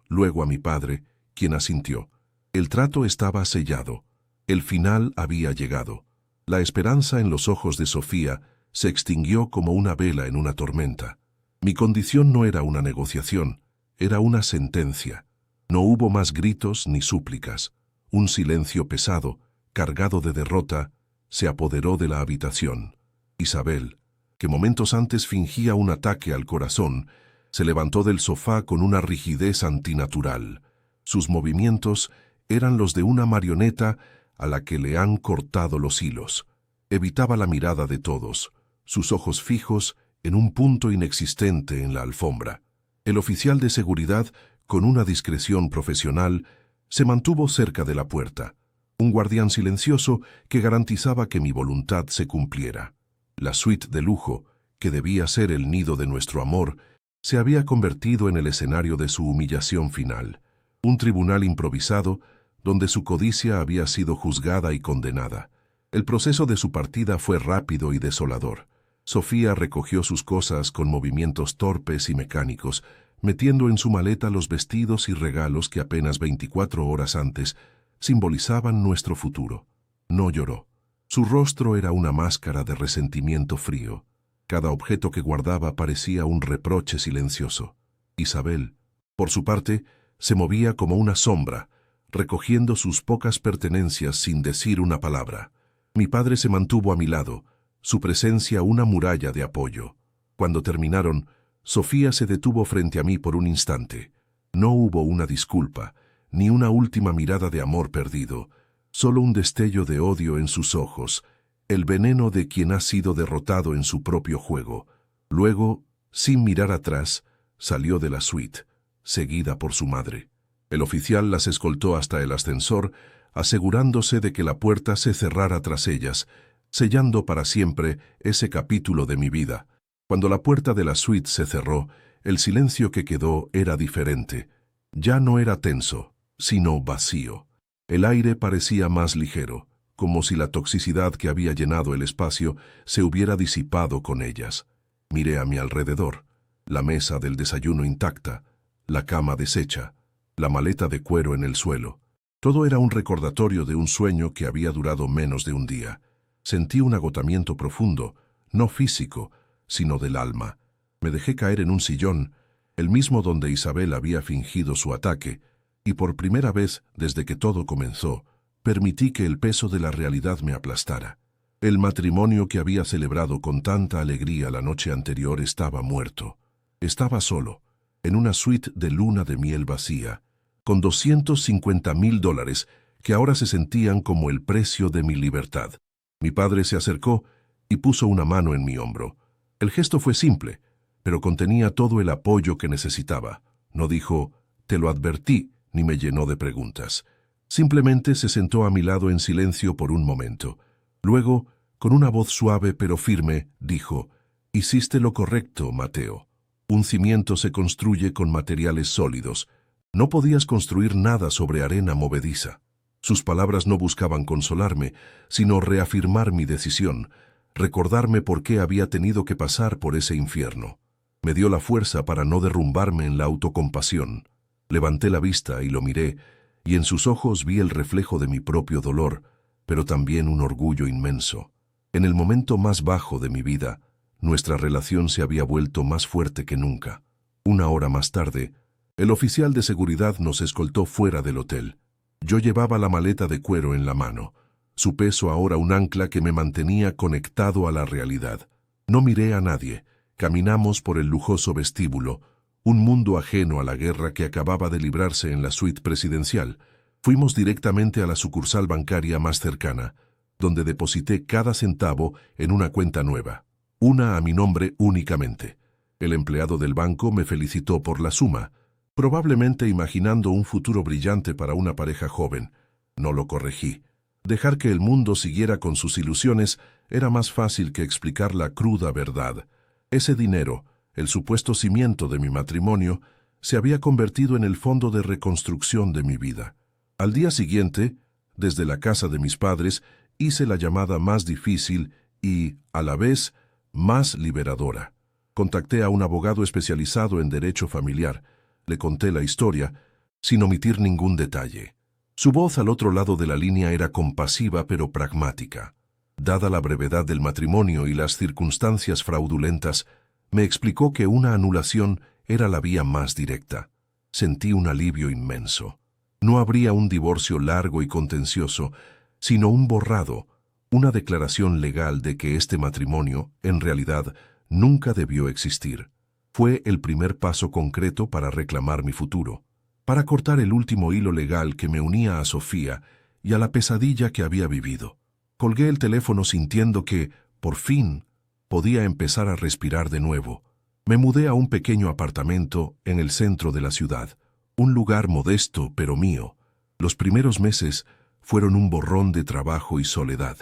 luego a mi padre, quien asintió. El trato estaba sellado. El final había llegado. La esperanza en los ojos de Sofía se extinguió como una vela en una tormenta. Mi condición no era una negociación, era una sentencia. No hubo más gritos ni súplicas. Un silencio pesado, cargado de derrota, se apoderó de la habitación. Isabel, que momentos antes fingía un ataque al corazón, se levantó del sofá con una rigidez antinatural. Sus movimientos eran los de una marioneta a la que le han cortado los hilos. Evitaba la mirada de todos, sus ojos fijos en un punto inexistente en la alfombra. El oficial de seguridad, con una discreción profesional, se mantuvo cerca de la puerta, un guardián silencioso que garantizaba que mi voluntad se cumpliera. La suite de lujo, que debía ser el nido de nuestro amor, se había convertido en el escenario de su humillación final, un tribunal improvisado donde su codicia había sido juzgada y condenada. El proceso de su partida fue rápido y desolador. Sofía recogió sus cosas con movimientos torpes y mecánicos, metiendo en su maleta los vestidos y regalos que apenas 24 horas antes simbolizaban nuestro futuro. No lloró. Su rostro era una máscara de resentimiento frío. Cada objeto que guardaba parecía un reproche silencioso. Isabel, por su parte, se movía como una sombra, recogiendo sus pocas pertenencias sin decir una palabra. Mi padre se mantuvo a mi lado, su presencia una muralla de apoyo. Cuando terminaron, Sofía se detuvo frente a mí por un instante. No hubo una disculpa, ni una última mirada de amor perdido, solo un destello de odio en sus ojos, el veneno de quien ha sido derrotado en su propio juego. Luego, sin mirar atrás, salió de la suite, seguida por su madre. El oficial las escoltó hasta el ascensor, asegurándose de que la puerta se cerrara tras ellas, sellando para siempre ese capítulo de mi vida. Cuando la puerta de la suite se cerró, el silencio que quedó era diferente. Ya no era tenso, sino vacío. El aire parecía más ligero, como si la toxicidad que había llenado el espacio se hubiera disipado con ellas. Miré a mi alrededor, la mesa del desayuno intacta, la cama deshecha, la maleta de cuero en el suelo. Todo era un recordatorio de un sueño que había durado menos de un día. Sentí un agotamiento profundo, no físico, sino del alma. Me dejé caer en un sillón, el mismo donde Isabel había fingido su ataque, y por primera vez desde que todo comenzó, permití que el peso de la realidad me aplastara. El matrimonio que había celebrado con tanta alegría la noche anterior estaba muerto. Estaba solo, en una suite de luna de miel vacía, con $250,000 que ahora se sentían como el precio de mi libertad. Mi padre se acercó y puso una mano en mi hombro. El gesto fue simple, pero contenía todo el apoyo que necesitaba. No dijo, «Te lo advertí», ni me llenó de preguntas. Simplemente se sentó a mi lado en silencio por un momento. Luego, con una voz suave pero firme, dijo, «Hiciste lo correcto, Mateo. Un cimiento se construye con materiales sólidos. No podías construir nada sobre arena movediza». Sus palabras no buscaban consolarme, sino reafirmar mi decisión, recordarme por qué había tenido que pasar por ese infierno. Me dio la fuerza para no derrumbarme en la autocompasión. Levanté la vista y lo miré, y en sus ojos vi el reflejo de mi propio dolor, pero también un orgullo inmenso. En el momento más bajo de mi vida, nuestra relación se había vuelto más fuerte que nunca. Una hora más tarde, el oficial de seguridad nos escoltó fuera del hotel. Yo llevaba la maleta de cuero en la mano, su peso ahora un ancla que me mantenía conectado a la realidad. No miré a nadie, caminamos por el lujoso vestíbulo, un mundo ajeno a la guerra que acababa de librarse en la suite presidencial. Fuimos directamente a la sucursal bancaria más cercana, donde deposité cada centavo en una cuenta nueva. una a mi nombre únicamente. El empleado del banco me felicitó por la suma, probablemente imaginando un futuro brillante para una pareja joven. No lo corregí. Dejar que el mundo siguiera con sus ilusiones era más fácil que explicar la cruda verdad. Ese dinero, el supuesto cimiento de mi matrimonio, se había convertido en el fondo de reconstrucción de mi vida. Al día siguiente, desde la casa de mis padres, hice la llamada más difícil y, a la vez, más liberadora. Contacté a un abogado especializado en derecho familiar. Le conté la historia, sin omitir ningún detalle. Su voz al otro lado de la línea era compasiva pero pragmática. Dada la brevedad del matrimonio y las circunstancias fraudulentas, me explicó que una anulación era la vía más directa. Sentí un alivio inmenso. No habría un divorcio largo y contencioso, sino un borrado, una declaración legal de que este matrimonio, en realidad, nunca debió existir. Fue el primer paso concreto para reclamar mi futuro, para cortar el último hilo legal que me unía a Sofía y a la pesadilla que había vivido. Colgué el teléfono sintiendo que, por fin, podía empezar a respirar de nuevo. Me mudé a un pequeño apartamento en el centro de la ciudad, un lugar modesto pero mío. Los primeros meses fueron un borrón de trabajo y soledad.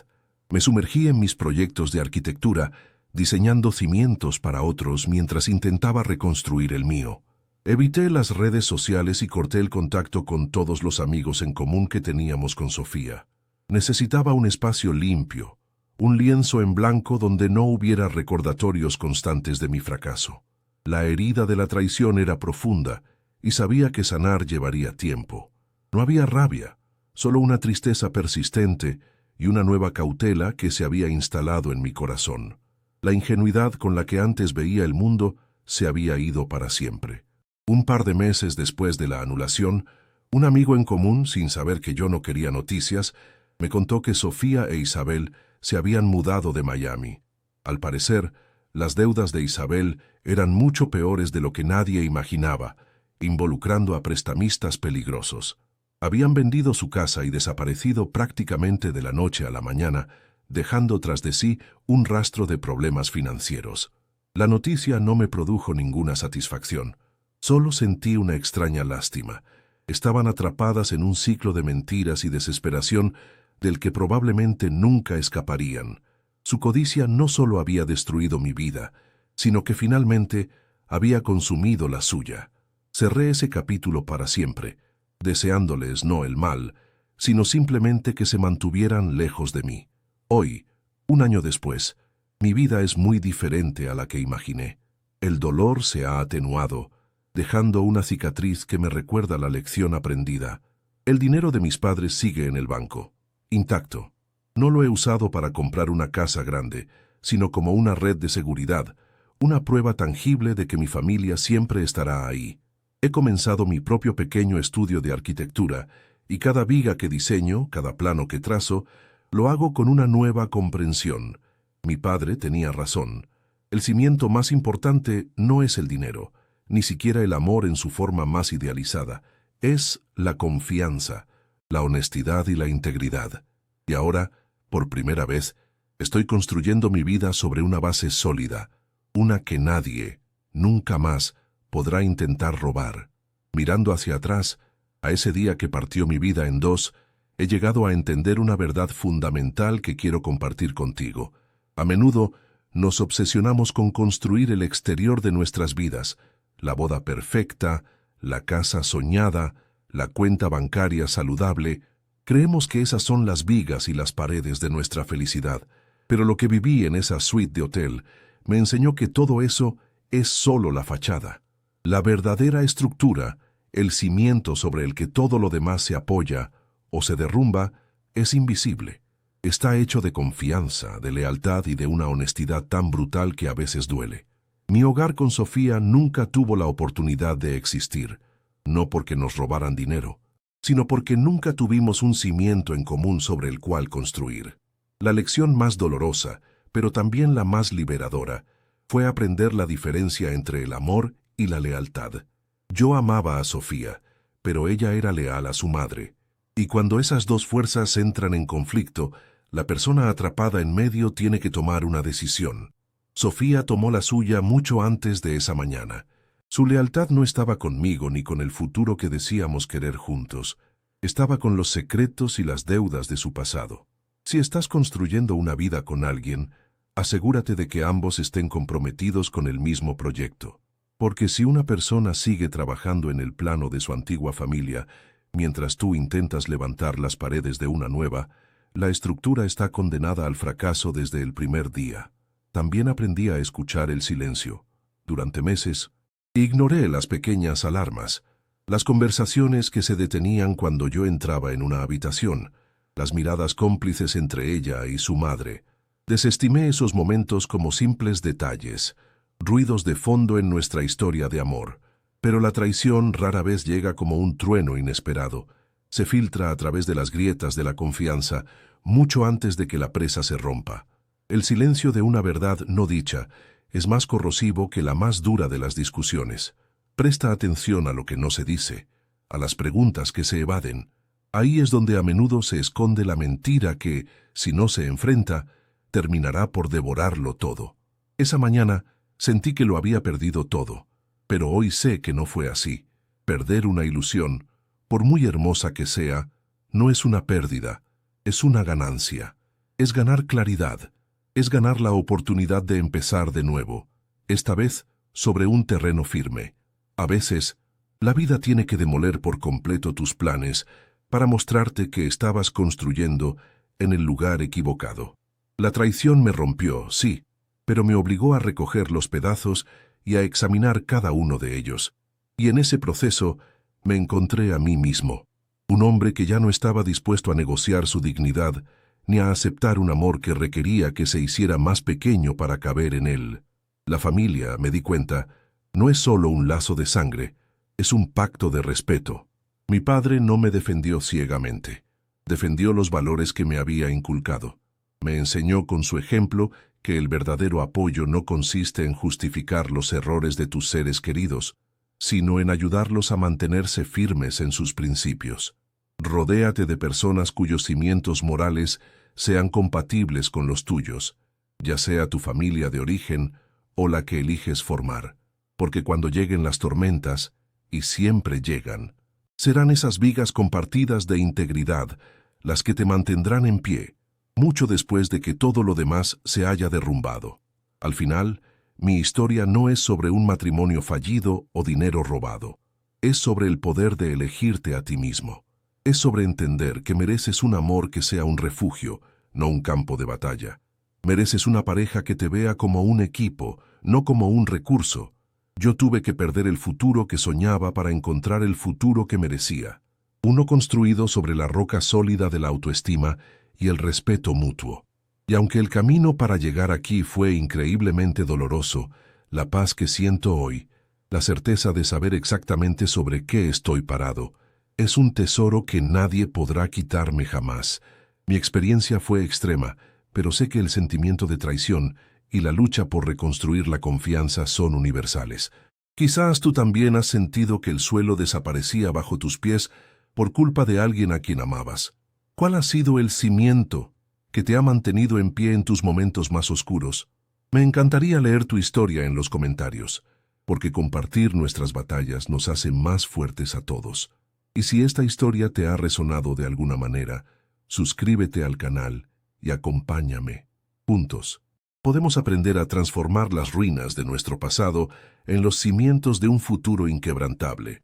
Me sumergí en mis proyectos de arquitectura, diseñando cimientos para otros mientras intentaba reconstruir el mío. Evité las redes sociales y corté el contacto con todos los amigos en común que teníamos con Sofía. Necesitaba un espacio limpio, un lienzo en blanco donde no hubiera recordatorios constantes de mi fracaso. La herida de la traición era profunda y sabía que sanar llevaría tiempo. No había rabia, solo una tristeza persistente y una nueva cautela que se había instalado en mi corazón. La ingenuidad con la que antes veía el mundo se había ido para siempre. Un par de meses después de la anulación, un amigo en común, sin saber que yo no quería noticias, me contó que Sofía e Isabel se habían mudado de Miami. Al parecer, las deudas de Isabel eran mucho peores de lo que nadie imaginaba, involucrando a prestamistas peligrosos. Habían vendido su casa y desaparecido prácticamente de la noche a la mañana, dejando tras de sí un rastro de problemas financieros. La noticia no me produjo ninguna satisfacción. Solo sentí una extraña lástima. Estaban atrapadas en un ciclo de mentiras y desesperación del que probablemente nunca escaparían. Su codicia no solo había destruido mi vida, sino que finalmente había consumido la suya. Cerré ese capítulo para siempre, deseándoles no el mal, sino simplemente que se mantuvieran lejos de mí. Hoy, un año después, mi vida es muy diferente a la que imaginé. El dolor se ha atenuado, dejando una cicatriz que me recuerda la lección aprendida. El dinero de mis padres sigue en el banco, intacto. No lo he usado para comprar una casa grande, sino como una red de seguridad, una prueba tangible de que mi familia siempre estará ahí. He comenzado mi propio pequeño estudio de arquitectura, y cada viga que diseño, cada plano que trazo, lo hago con una nueva comprensión. Mi padre tenía razón. El cimiento más importante no es el dinero, ni siquiera el amor en su forma más idealizada. Es la confianza, la honestidad y la integridad. Y ahora, por primera vez, estoy construyendo mi vida sobre una base sólida, una que nadie, nunca más, podrá intentar robar. Mirando hacia atrás, a ese día que partió mi vida en dos, he llegado a entender una verdad fundamental que quiero compartir contigo. A menudo nos obsesionamos con construir el exterior de nuestras vidas, la boda perfecta, la casa soñada, la cuenta bancaria saludable. Creemos que esas son las vigas y las paredes de nuestra felicidad, pero lo que viví en esa suite de hotel me enseñó que todo eso es solo la fachada. La verdadera estructura, el cimiento sobre el que todo lo demás se apoya o se derrumba, es invisible. Está hecho de confianza, de lealtad y de una honestidad tan brutal que a veces duele. Mi hogar con Sofía nunca tuvo la oportunidad de existir, no porque nos robaran dinero, sino porque nunca tuvimos un cimiento en común sobre el cual construir. La lección más dolorosa, pero también la más liberadora, fue aprender la diferencia entre el amor y la lealtad. Yo amaba a Sofía, pero ella era leal a su madre. Y cuando esas dos fuerzas entran en conflicto, la persona atrapada en medio tiene que tomar una decisión. Sofía tomó la suya mucho antes de esa mañana. Su lealtad no estaba conmigo ni con el futuro que decíamos querer juntos. Estaba con los secretos y las deudas de su pasado. Si estás construyendo una vida con alguien, asegúrate de que ambos estén comprometidos con el mismo proyecto. Porque si una persona sigue trabajando en el plano de su antigua familia, mientras tú intentas levantar las paredes de una nueva, la estructura está condenada al fracaso desde el primer día. También aprendí a escuchar el silencio. Durante meses, ignoré las pequeñas alarmas, las conversaciones que se detenían cuando yo entraba en una habitación, las miradas cómplices entre ella y su madre. Desestimé esos momentos como simples detalles, ruidos de fondo en nuestra historia de amor. Pero la traición rara vez llega como un trueno inesperado. Se filtra a través de las grietas de la confianza, mucho antes de que la presa se rompa. El silencio de una verdad no dicha es más corrosivo que la más dura de las discusiones. Presta atención a lo que no se dice, a las preguntas que se evaden. Ahí es donde a menudo se esconde la mentira que, si no se enfrenta, terminará por devorarlo todo. Esa mañana sentí que lo había perdido todo, pero hoy sé que no fue así. Perder una ilusión, por muy hermosa que sea, no es una pérdida, es una ganancia. Es ganar claridad, es ganar la oportunidad de empezar de nuevo, esta vez sobre un terreno firme. A veces, la vida tiene que demoler por completo tus planes para mostrarte que estabas construyendo en el lugar equivocado. La traición me rompió, sí, pero me obligó a recoger los pedazos y a examinar cada uno de ellos. Y en ese proceso me encontré a mí mismo, un hombre que ya no estaba dispuesto a negociar su dignidad ni a aceptar un amor que requería que se hiciera más pequeño para caber en él. La familia, me di cuenta, no es solo un lazo de sangre, es un pacto de respeto. Mi padre no me defendió ciegamente, defendió los valores que me había inculcado. Me enseñó con su ejemplo que el verdadero apoyo no consiste en justificar los errores de tus seres queridos, sino en ayudarlos a mantenerse firmes en sus principios. Rodéate de personas cuyos cimientos morales sean compatibles con los tuyos, ya sea tu familia de origen o la que eliges formar, porque cuando lleguen las tormentas, y siempre llegan, serán esas vigas compartidas de integridad las que te mantendrán en pie, mucho después de que todo lo demás se haya derrumbado. Al final, mi historia no es sobre un matrimonio fallido o dinero robado, es sobre el poder de elegirte a ti mismo. Es sobre entender que mereces un amor que sea un refugio, no un campo de batalla. Mereces una pareja que te vea como un equipo, no como un recurso. Yo tuve que perder el futuro que soñaba para encontrar el futuro que merecía. Uno construido sobre la roca sólida de la autoestima y el respeto mutuo. Y aunque el camino para llegar aquí fue increíblemente doloroso, la paz que siento hoy, la certeza de saber exactamente sobre qué estoy parado, es un tesoro que nadie podrá quitarme jamás. Mi experiencia fue extrema, pero sé que el sentimiento de traición y la lucha por reconstruir la confianza son universales. Quizás tú también has sentido que el suelo desaparecía bajo tus pies por culpa de alguien a quien amabas. ¿Cuál ha sido el cimiento que te ha mantenido en pie en tus momentos más oscuros? Me encantaría leer tu historia en los comentarios, porque compartir nuestras batallas nos hace más fuertes a todos. Y si esta historia te ha resonado de alguna manera, suscríbete al canal y acompáñame. Juntos, podemos aprender a transformar las ruinas de nuestro pasado en los cimientos de un futuro inquebrantable.